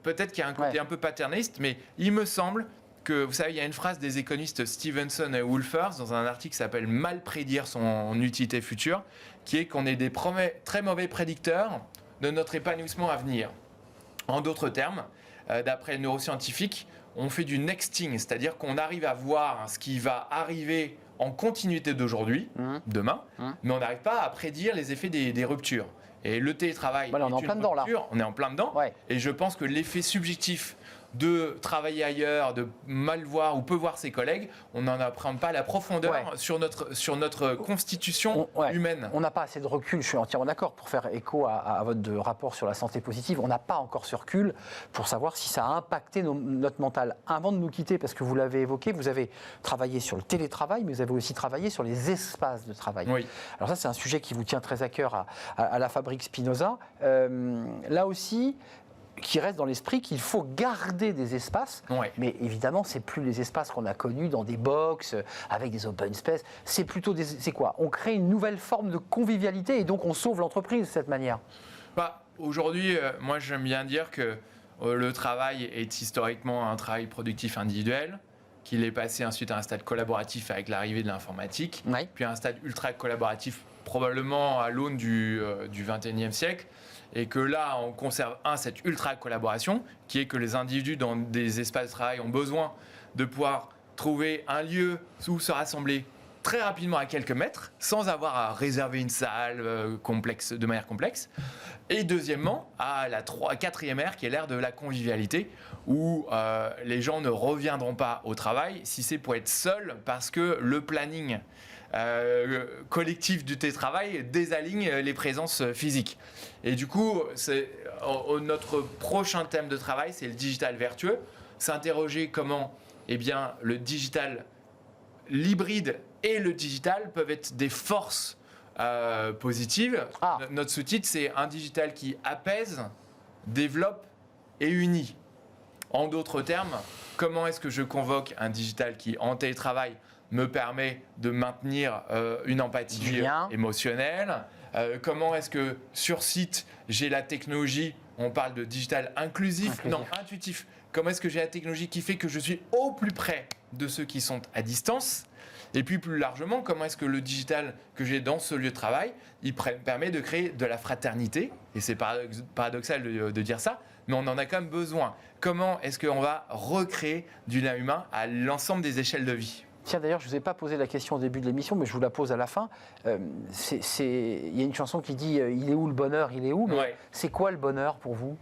peut-être qu'il y a un côté un peu paternaliste, mais il me semble que, vous savez, il y a une phrase des économistes Stevenson et Wolfers dans un article qui s'appelle « Mal prédire son utilité future », qui est qu'on est des très mauvais prédicteurs de notre épanouissement à venir. En d'autres termes, d'après les neuroscientifiques, on fait du nexting, c'est-à-dire qu'on arrive à voir ce qui va arriver en continuité d'aujourd'hui, demain, mais on n'arrive pas à prédire les effets des ruptures. Et le télétravail, on est en plein dedans, là. On est en plein dedans. Ouais. Et je pense que l'effet subjectif de travailler ailleurs, de mal voir ou peu voir ses collègues, on n'en apprend pas la profondeur sur notre constitution humaine. On n'a pas assez de recul, je suis entièrement d'accord, pour faire écho à votre rapport sur la santé positive. On n'a pas encore ce recul pour savoir si ça a impacté notre mental. Avant de nous quitter, parce que vous l'avez évoqué, vous avez travaillé sur le télétravail, mais vous avez aussi travaillé sur les espaces de travail. Oui. Alors ça, c'est un sujet qui vous tient très à cœur à la Fabrique Spinoza. Là aussi, qui reste dans l'esprit qu'il faut garder des espaces, mais évidemment, c'est plus les espaces qu'on a connus dans des box, avec des open space, c'est plutôt c'est quoi ? On crée une nouvelle forme de convivialité et donc on sauve l'entreprise de cette manière. Aujourd'hui, moi j'aime bien dire que le travail est historiquement un travail productif individuel, qu'il est passé ensuite à un stade collaboratif avec l'arrivée de l'informatique, puis à un stade ultra collaboratif probablement à l'aune du XXIe siècle. Et que là, on conserve cette ultra-collaboration, qui est que les individus dans des espaces de travail ont besoin de pouvoir trouver un lieu où se rassembler très rapidement à quelques mètres, sans avoir à réserver une salle de manière complexe. Et deuxièmement, à la quatrième ère, qui est l'ère de la convivialité, où les gens ne reviendront pas au travail si c'est pour être seuls, parce que le planning collectif du télétravail désaligne les présences physiques. Et du coup, notre prochain thème de travail, c'est le digital vertueux. S'interroger comment le digital, l'hybride et le digital peuvent être des forces positives. Notre sous-titre, c'est un digital qui apaise, développe et unit. En d'autres termes, comment est-ce que je convoque un digital qui, en télétravail, me permet de maintenir une empathie émotionnelle? Comment est-ce que sur site, j'ai la technologie, on parle de digital inclusif, non, intuitif. Comment est-ce que j'ai la technologie qui fait que je suis au plus près de ceux qui sont à distance? Et puis plus largement, comment est-ce que le digital que j'ai dans ce lieu de travail, il permet de créer de la fraternité? Et c'est paradoxal de dire ça, mais on en a quand même besoin. Comment est-ce qu'on va recréer du lien humain à l'ensemble des échelles de vie? Tiens, d'ailleurs, je ne vous ai pas posé la question au début de l'émission, mais je vous la pose à la fin. Il y a une chanson qui dit « Il est où le bonheur? Il est où ?» Mais c'est quoi le bonheur pour vous?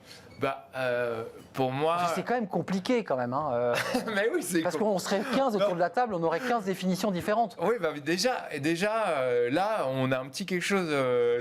Pour moi... C'est quand même compliqué quand même. Hein, mais oui, c'est parce qu'on serait 15 autour de la table, on aurait 15 définitions différentes. Oui, déjà là, on a un petit quelque chose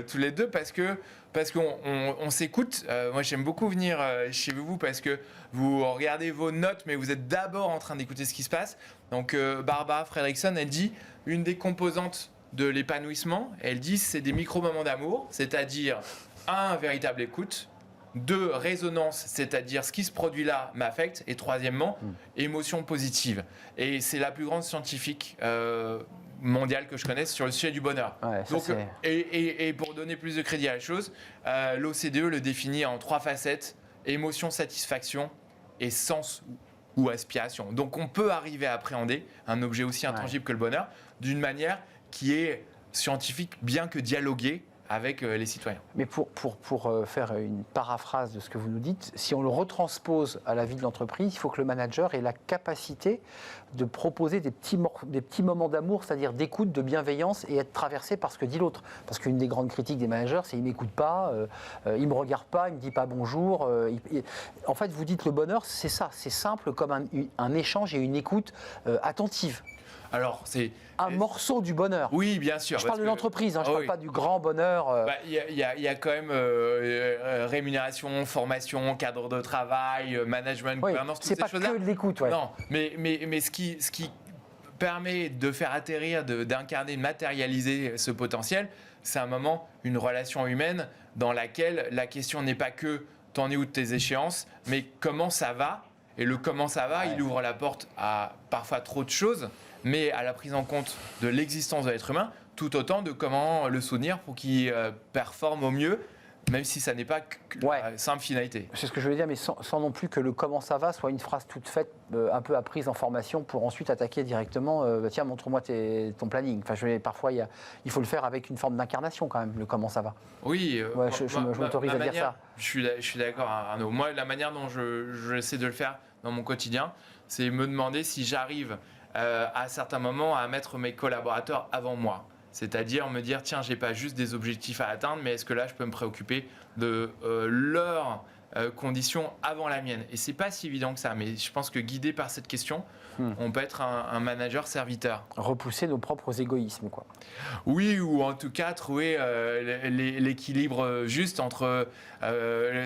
tous les deux parce qu'on s'écoute. Moi, j'aime beaucoup venir chez vous parce que vous regardez vos notes, mais vous êtes d'abord en train d'écouter ce qui se passe. Donc, Barbara Fredrickson, elle dit une des composantes de l'épanouissement, elle dit c'est des micro-moments d'amour, c'est-à-dire un véritable écoute. 2, résonance, c'est-à-dire ce qui se produit là m'affecte. Et troisièmement, émotion positive. Et c'est la plus grande scientifique mondiale que je connaisse sur le sujet du bonheur. Ouais, donc, et pour donner plus de crédit à la chose, l'OCDE le définit en 3 facettes: émotion, satisfaction et sens ou aspiration. Donc on peut arriver à appréhender un objet aussi intangible que le bonheur d'une manière qui est scientifique, bien que dialoguée avec les citoyens. Mais pour faire une paraphrase de ce que vous nous dites, si on le retranspose à la vie de l'entreprise, il faut que le manager ait la capacité de proposer des petits moments d'amour, c'est-à-dire d'écoute, de bienveillance et être traversé par ce que dit l'autre. Parce qu'une des grandes critiques des managers, c'est « il ne m'écoute pas, il ne me regarde pas, il ne me dit pas bonjour ». En fait, vous dites le bonheur, c'est ça, c'est simple comme un échange et une écoute attentive. Alors, c'est un morceau du bonheur. Oui, bien sûr. Je parle de l'entreprise, je ne parle pas du grand bonheur. Il y a quand même rémunération, formation, cadre de travail, management, gouvernance, toutes ces choses-là. C'est pas que de l'écoute. Non, mais ce qui permet de faire atterrir, d'incarner, de matérialiser ce potentiel, c'est un moment, une relation humaine dans laquelle la question n'est pas que t'en es où de tes échéances, mais comment ça va. Et le comment ça va, il ouvre la porte à parfois trop de choses, mais à la prise en compte de l'existence de l'être humain, tout autant de comment le soutenir pour qu'il performe au mieux, même si ça n'est pas la simple finalité. C'est ce que je voulais dire, mais sans non plus que le comment ça va soit une phrase toute faite, un peu apprise en formation, pour ensuite attaquer directement, tiens, montre-moi ton planning. Enfin, parfois, il faut le faire avec une forme d'incarnation quand même, le comment ça va. Oui, je m'autorise à dire ça. Je suis d'accord, Arnaud. Moi, la manière dont j'essaie de le faire dans mon quotidien, c'est me demander si j'arrive à certains moments à mettre mes collaborateurs avant moi. C'est-à-dire me dire, tiens, j'ai pas juste des objectifs à atteindre, mais est-ce que là, je peux me préoccuper de leurs conditions avant la mienne? Et c'est pas si évident que ça, mais je pense que guidé par cette question, on peut être un manager serviteur. Repousser nos propres égoïsmes, quoi. Oui, ou en tout cas trouver l'équilibre juste entre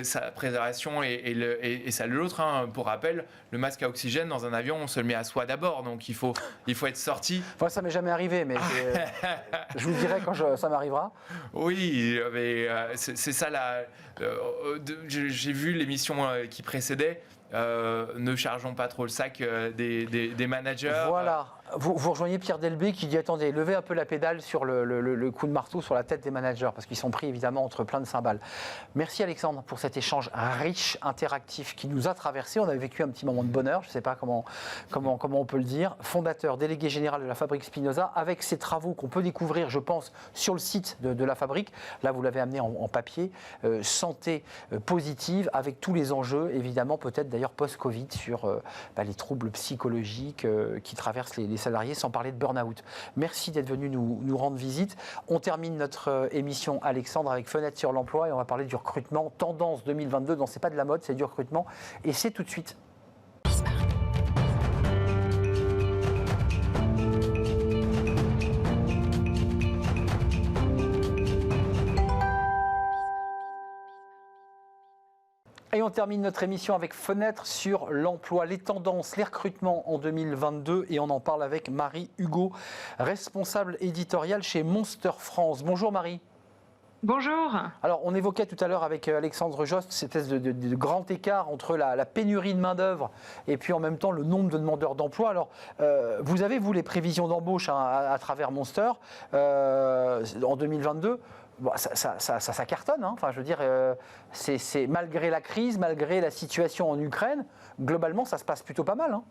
sa préservation et celle de l'autre. Hein. Pour rappel, le masque à oxygène dans un avion, on se le met à soi d'abord, donc il faut être sorti. Enfin, ça m'est jamais arrivé, mais je vous le dirai quand ça m'arrivera. Oui, mais c'est ça j'ai vu l'émission qui précédait. Ne chargeons pas trop le sac des managers. Voilà. Vous rejoignez Pierre Delbé qui dit, attendez, levez un peu la pédale sur le coup de marteau sur la tête des managers, parce qu'ils sont pris évidemment entre plein de cymbales. Merci Alexandre pour cet échange riche, interactif qui nous a traversé. On a vécu un petit moment de bonheur, je ne sais pas comment on peut le dire. Fondateur, délégué général de la Fabrique Spinoza, avec ses travaux qu'on peut découvrir, je pense, sur le site de la Fabrique. Là, vous l'avez amené en papier. Santé positive, avec tous les enjeux, évidemment, peut-être d'ailleurs post-Covid, sur les troubles psychologiques qui traversent les salariés, sans parler de burn-out. Merci d'être venu nous rendre visite. On termine notre émission, Alexandre, avec Fenêtre sur l'emploi, et on va parler du recrutement. Tendance 2022, non, c'est pas de la mode, c'est du recrutement. Et c'est tout de suite. Et on termine notre émission avec Fenêtre sur l'emploi, les tendances, les recrutements en 2022. Et on en parle avec Marie Hugot, responsable éditoriale chez Monster France. Bonjour Marie. Bonjour. Alors, on évoquait tout à l'heure avec Alexandre Jost cette espèce de grand écart entre la pénurie de main-d'œuvre et puis en même temps le nombre de demandeurs d'emploi. Alors, vous avez, vous, les prévisions d'embauche à travers Monster en 2022. Bon, ça cartonne, hein. Enfin, je veux dire, c'est malgré la crise, malgré la situation en Ukraine, globalement, ça se passe plutôt pas mal, hein.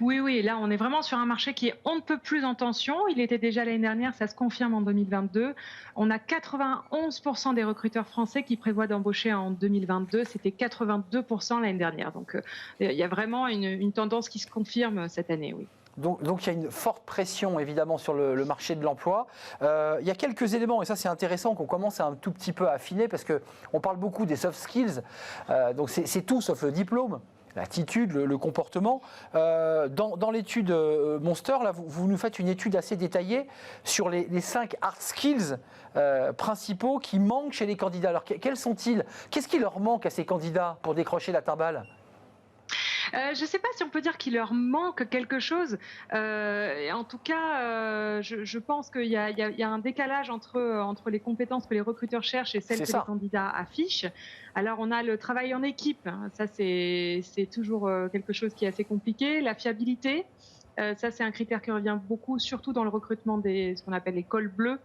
Oui, là on est vraiment sur un marché qui est on ne peut plus en tension. Il était déjà l'année dernière, ça se confirme en 2022. On a 91% des recruteurs français qui prévoient d'embaucher en 2022. C'était 82% l'année dernière. Donc il y a vraiment une tendance qui se confirme cette année, oui. Donc il y a une forte pression évidemment sur le marché de l'emploi. Il y a quelques éléments, et ça c'est intéressant, qu'on commence à un tout petit peu affiner, parce qu'on parle beaucoup des soft skills, donc c'est tout sauf le diplôme. L'attitude, le comportement. Dans l'étude Monster, là, vous nous faites une étude assez détaillée sur les 5 hard skills principaux qui manquent chez les candidats. Alors, quels sont-ils? Qu'est-ce qui leur manque à ces candidats pour décrocher la timbale? Je ne sais pas si on peut dire qu'il leur manque quelque chose. En tout cas, je pense qu'il y a un décalage entre les compétences que les recruteurs cherchent et celles que les candidats affichent. Alors, on a le travail en équipe. Ça, c'est toujours quelque chose qui est assez compliqué. La fiabilité, ça, c'est un critère qui revient beaucoup, surtout dans le recrutement ce qu'on appelle les cols bleus.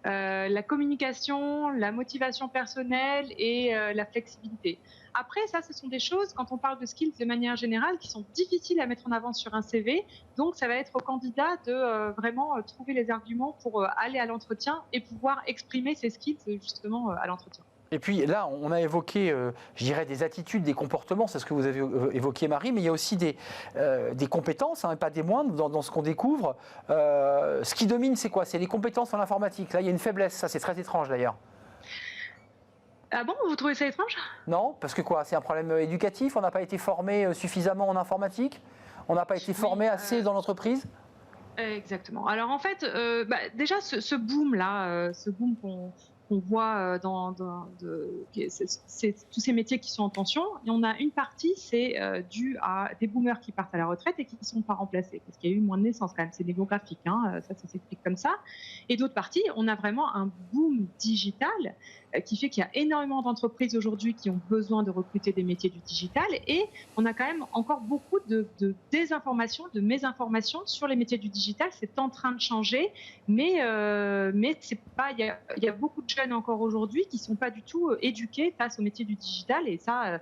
La communication, la motivation personnelle et la flexibilité. Après, ça, ce sont des choses, quand on parle de skills de manière générale, qui sont difficiles à mettre en avant sur un CV. Donc, ça va être au candidat de vraiment trouver les arguments pour aller à l'entretien et pouvoir exprimer ses skills justement à l'entretien. Et puis là, on a évoqué, je dirais, des attitudes, des comportements, c'est ce que vous avez évoqué Marie, mais il y a aussi des compétences, hein, pas des moindres, dans ce qu'on découvre. Ce qui domine, c'est quoi? C'est les compétences en informatique. Là, il y a une faiblesse, ça c'est très étrange d'ailleurs. Ah bon, vous trouvez ça étrange? Non, parce que quoi? C'est un problème éducatif, on n'a pas été formé suffisamment en informatique? On n'a pas été formé assez dans l'entreprise? Exactement. Alors en fait, déjà ce boom-là, ce boom qu'on voit c'est tous ces métiers qui sont en tension. Et on a une partie, c'est dû à des boomers qui partent à la retraite et qui ne sont pas remplacés, parce qu'il y a eu moins de naissances quand même, c'est démographique, hein, ça s'explique comme ça. Et d'autre partie, on a vraiment un boom digital qui fait qu'il y a énormément d'entreprises aujourd'hui qui ont besoin de recruter des métiers du digital, et on a quand même encore beaucoup de désinformation, de mésinformation sur les métiers du digital. C'est en train de changer, mais c'est pas. Il y a beaucoup de jeunes encore aujourd'hui qui sont pas du tout éduqués face au métier du digital, et ça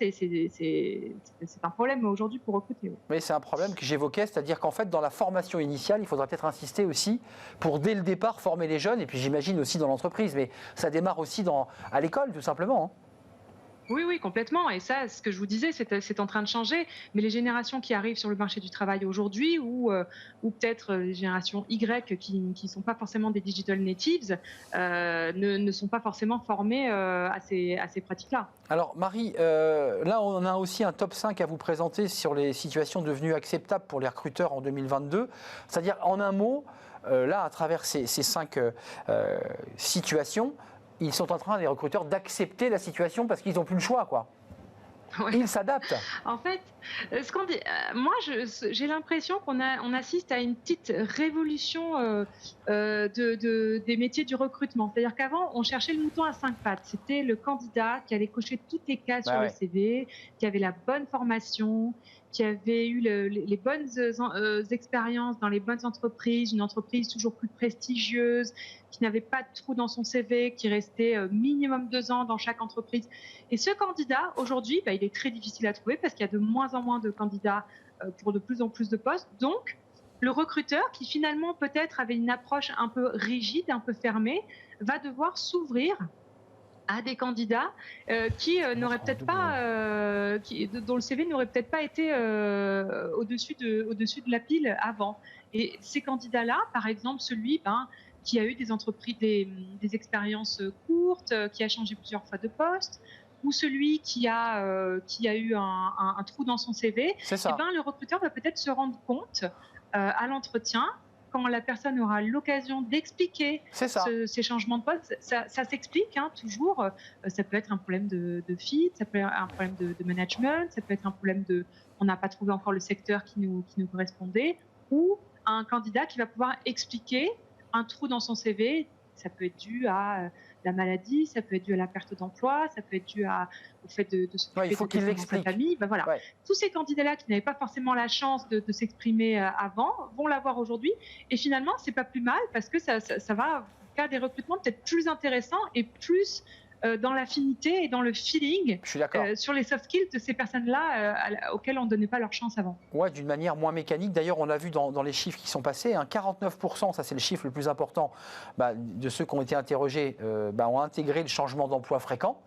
c'est un problème aujourd'hui pour recruter. Oui, c'est un problème que j'évoquais, c'est-à-dire qu'en fait, dans la formation initiale, il faudrait peut-être insister aussi pour, dès le départ, former les jeunes, et puis j'imagine aussi dans l'entreprise, mais ça démarre aussi à l'école, tout simplement, hein. Oui, complètement. Et ça, ce que je vous disais, c'est en train de changer. Mais les générations qui arrivent sur le marché du travail aujourd'hui, ou peut-être les générations Y qui ne sont pas forcément des digital natives, ne sont pas forcément formées à ces pratiques-là. Alors Marie, là on a aussi un top 5 à vous présenter sur les situations devenues acceptables pour les recruteurs en 2022. C'est-à-dire, en un mot, là, à travers ces 5 situations, ils sont en train, les recruteurs, d'accepter la situation parce qu'ils n'ont plus le choix, quoi. Ouais. Ils s'adaptent. En fait, ce qu'on dit, moi, j'ai l'impression qu'on assiste à une petite révolution des métiers du recrutement. C'est-à-dire qu'avant, on cherchait le mouton à 5 pattes. C'était le candidat qui allait cocher toutes les cases sur le CV, qui avait la bonne formation, qui avait eu les bonnes expériences dans les bonnes entreprises, une entreprise toujours plus prestigieuse, qui n'avait pas de trou dans son CV, qui restait minimum 2 ans dans chaque entreprise. Et ce candidat, aujourd'hui, il est très difficile à trouver parce qu'il y a de moins en moins de candidats pour de plus en plus de postes. Donc, le recruteur, qui finalement peut-être avait une approche un peu rigide, un peu fermée, va devoir s'ouvrir à des candidats qui n'auraient peut-être pas, dont le CV n'aurait peut-être pas été au-dessus de la pile avant. Et ces candidats-là, par exemple, celui qui a eu des expériences courtes, qui a changé plusieurs fois de poste, ou celui qui a eu un trou dans son CV, le recruteur va peut-être se rendre compte à l'entretien quand la personne aura l'occasion d'expliquer ces changements de poste, ça s'explique toujours. Ça peut être un problème de fit, ça peut être un problème de management, ça peut être un problème on n'a pas trouvé encore le secteur qui nous correspondait, ou un candidat qui va pouvoir expliquer un trou dans son CV. Ça peut être dû à la maladie, ça peut être dû à la perte d'emploi, ça peut être dû au fait de s'occuper de sa famille. Voilà. Tous ces candidats-là qui n'avaient pas forcément la chance de s'exprimer avant vont l'avoir aujourd'hui. Et finalement, c'est pas plus mal parce que ça va faire des recrutements peut-être plus intéressants et plus dans l'affinité et dans le feeling sur les soft skills de ces personnes-là auxquelles on ne donnait pas leur chance avant. Ouais, d'une manière moins mécanique. D'ailleurs, on a vu dans les chiffres qui sont passés, 49%, ça c'est le chiffre le plus important, de ceux qui ont été interrogés, ont intégré le changement d'emploi fréquent.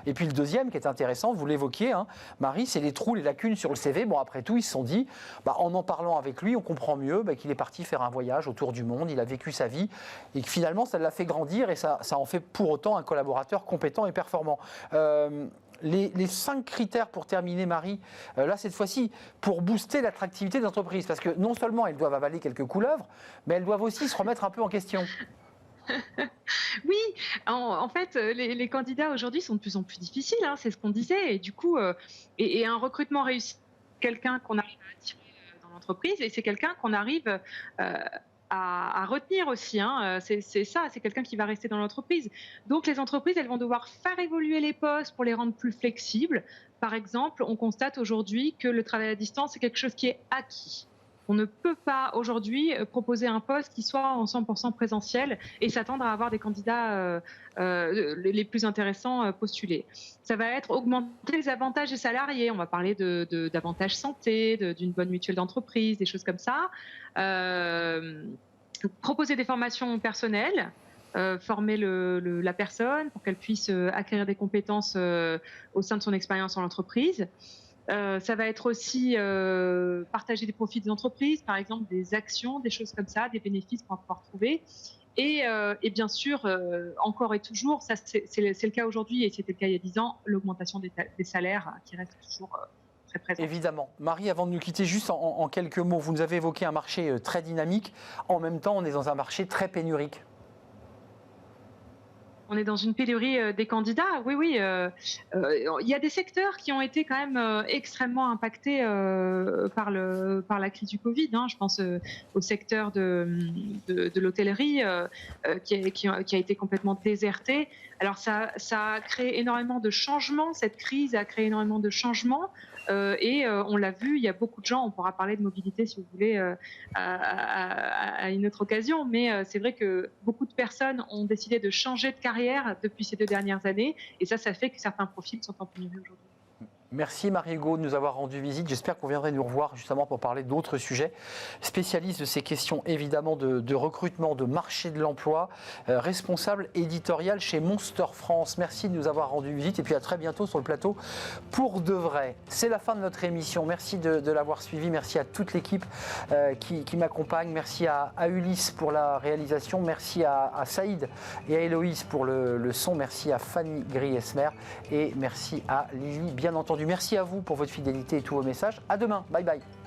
Et puis le deuxième qui est intéressant, vous l'évoquiez, Marie, c'est les trous, les lacunes sur le CV. Bon, après tout, ils se sont dit, en parlant avec lui, on comprend mieux qu'il est parti faire un voyage autour du monde, il a vécu sa vie, et que finalement, ça l'a fait grandir, et ça en fait pour autant un collaborateur compétent et performant. Les 5 critères pour terminer, Marie, là cette fois-ci, pour booster l'attractivité des entreprises, parce que non seulement elles doivent avaler quelques couleuvres, mais elles doivent aussi se remettre un peu en question. Oui, en fait, les candidats aujourd'hui sont de plus en plus difficiles, c'est ce qu'on disait, et du coup, et un recrutement réussi, quelqu'un qu'on arrive à attirer dans l'entreprise, et c'est quelqu'un qu'on arrive à retenir aussi. C'est ça, c'est quelqu'un qui va rester dans l'entreprise. Donc les entreprises, elles vont devoir faire évoluer les postes pour les rendre plus flexibles. Par exemple, on constate aujourd'hui que le travail à distance, c'est quelque chose qui est acquis. On ne peut pas aujourd'hui proposer un poste qui soit en 100% présentiel et s'attendre à avoir des candidats les plus intéressants postulés. Ça va être augmenter les avantages des salariés. On va parler d'avantages santé, d'une bonne mutuelle d'entreprise, des choses comme ça. Proposer des formations personnelles. Former la personne pour qu'elle puisse acquérir des compétences au sein de son expérience en entreprise. Ça va être aussi partager des profits des entreprises, par exemple des actions, des choses comme ça, des bénéfices qu'on va pouvoir trouver. Et bien sûr, encore et toujours, ça c'est le cas aujourd'hui et c'était le cas il y a 10 ans, l'augmentation des salaires qui reste toujours très présente. Évidemment. Marie, avant de nous quitter, juste en quelques mots, vous nous avez évoqué un marché très dynamique. En même temps, on est dans un marché très pénurique. On est dans une pénurie des candidats, oui. Il y a des secteurs qui ont été quand même extrêmement impactés par la crise du Covid. Je pense au secteur de l'hôtellerie qui a été complètement déserté. Alors ça a créé énormément de changements, cette crise a créé énormément de changements. Et on l'a vu, il y a beaucoup de gens, on pourra parler de mobilité si vous voulez à une autre occasion, mais c'est vrai que beaucoup de personnes ont décidé de changer de carrière depuis ces 2 dernières années et ça fait que certains profils sont en pénurie aujourd'hui. Merci Marie-Hugo de nous avoir rendu visite. J'espère que vous viendrez nous revoir justement pour parler d'autres sujets. Spécialiste de ces questions évidemment de recrutement, de marché de l'emploi, responsable éditorial chez Monster France. Merci de nous avoir rendu visite et puis à très bientôt sur le plateau pour de vrai. C'est la fin de notre émission. Merci de l'avoir suivi. Merci à toute l'équipe qui m'accompagne. Merci à Ulysse pour la réalisation. Merci à Saïd et à Héloïse pour le son. Merci à Fanny Griesmer et merci à Lily bien entendu. Merci à vous pour votre fidélité et tous vos messages. À demain. Bye bye.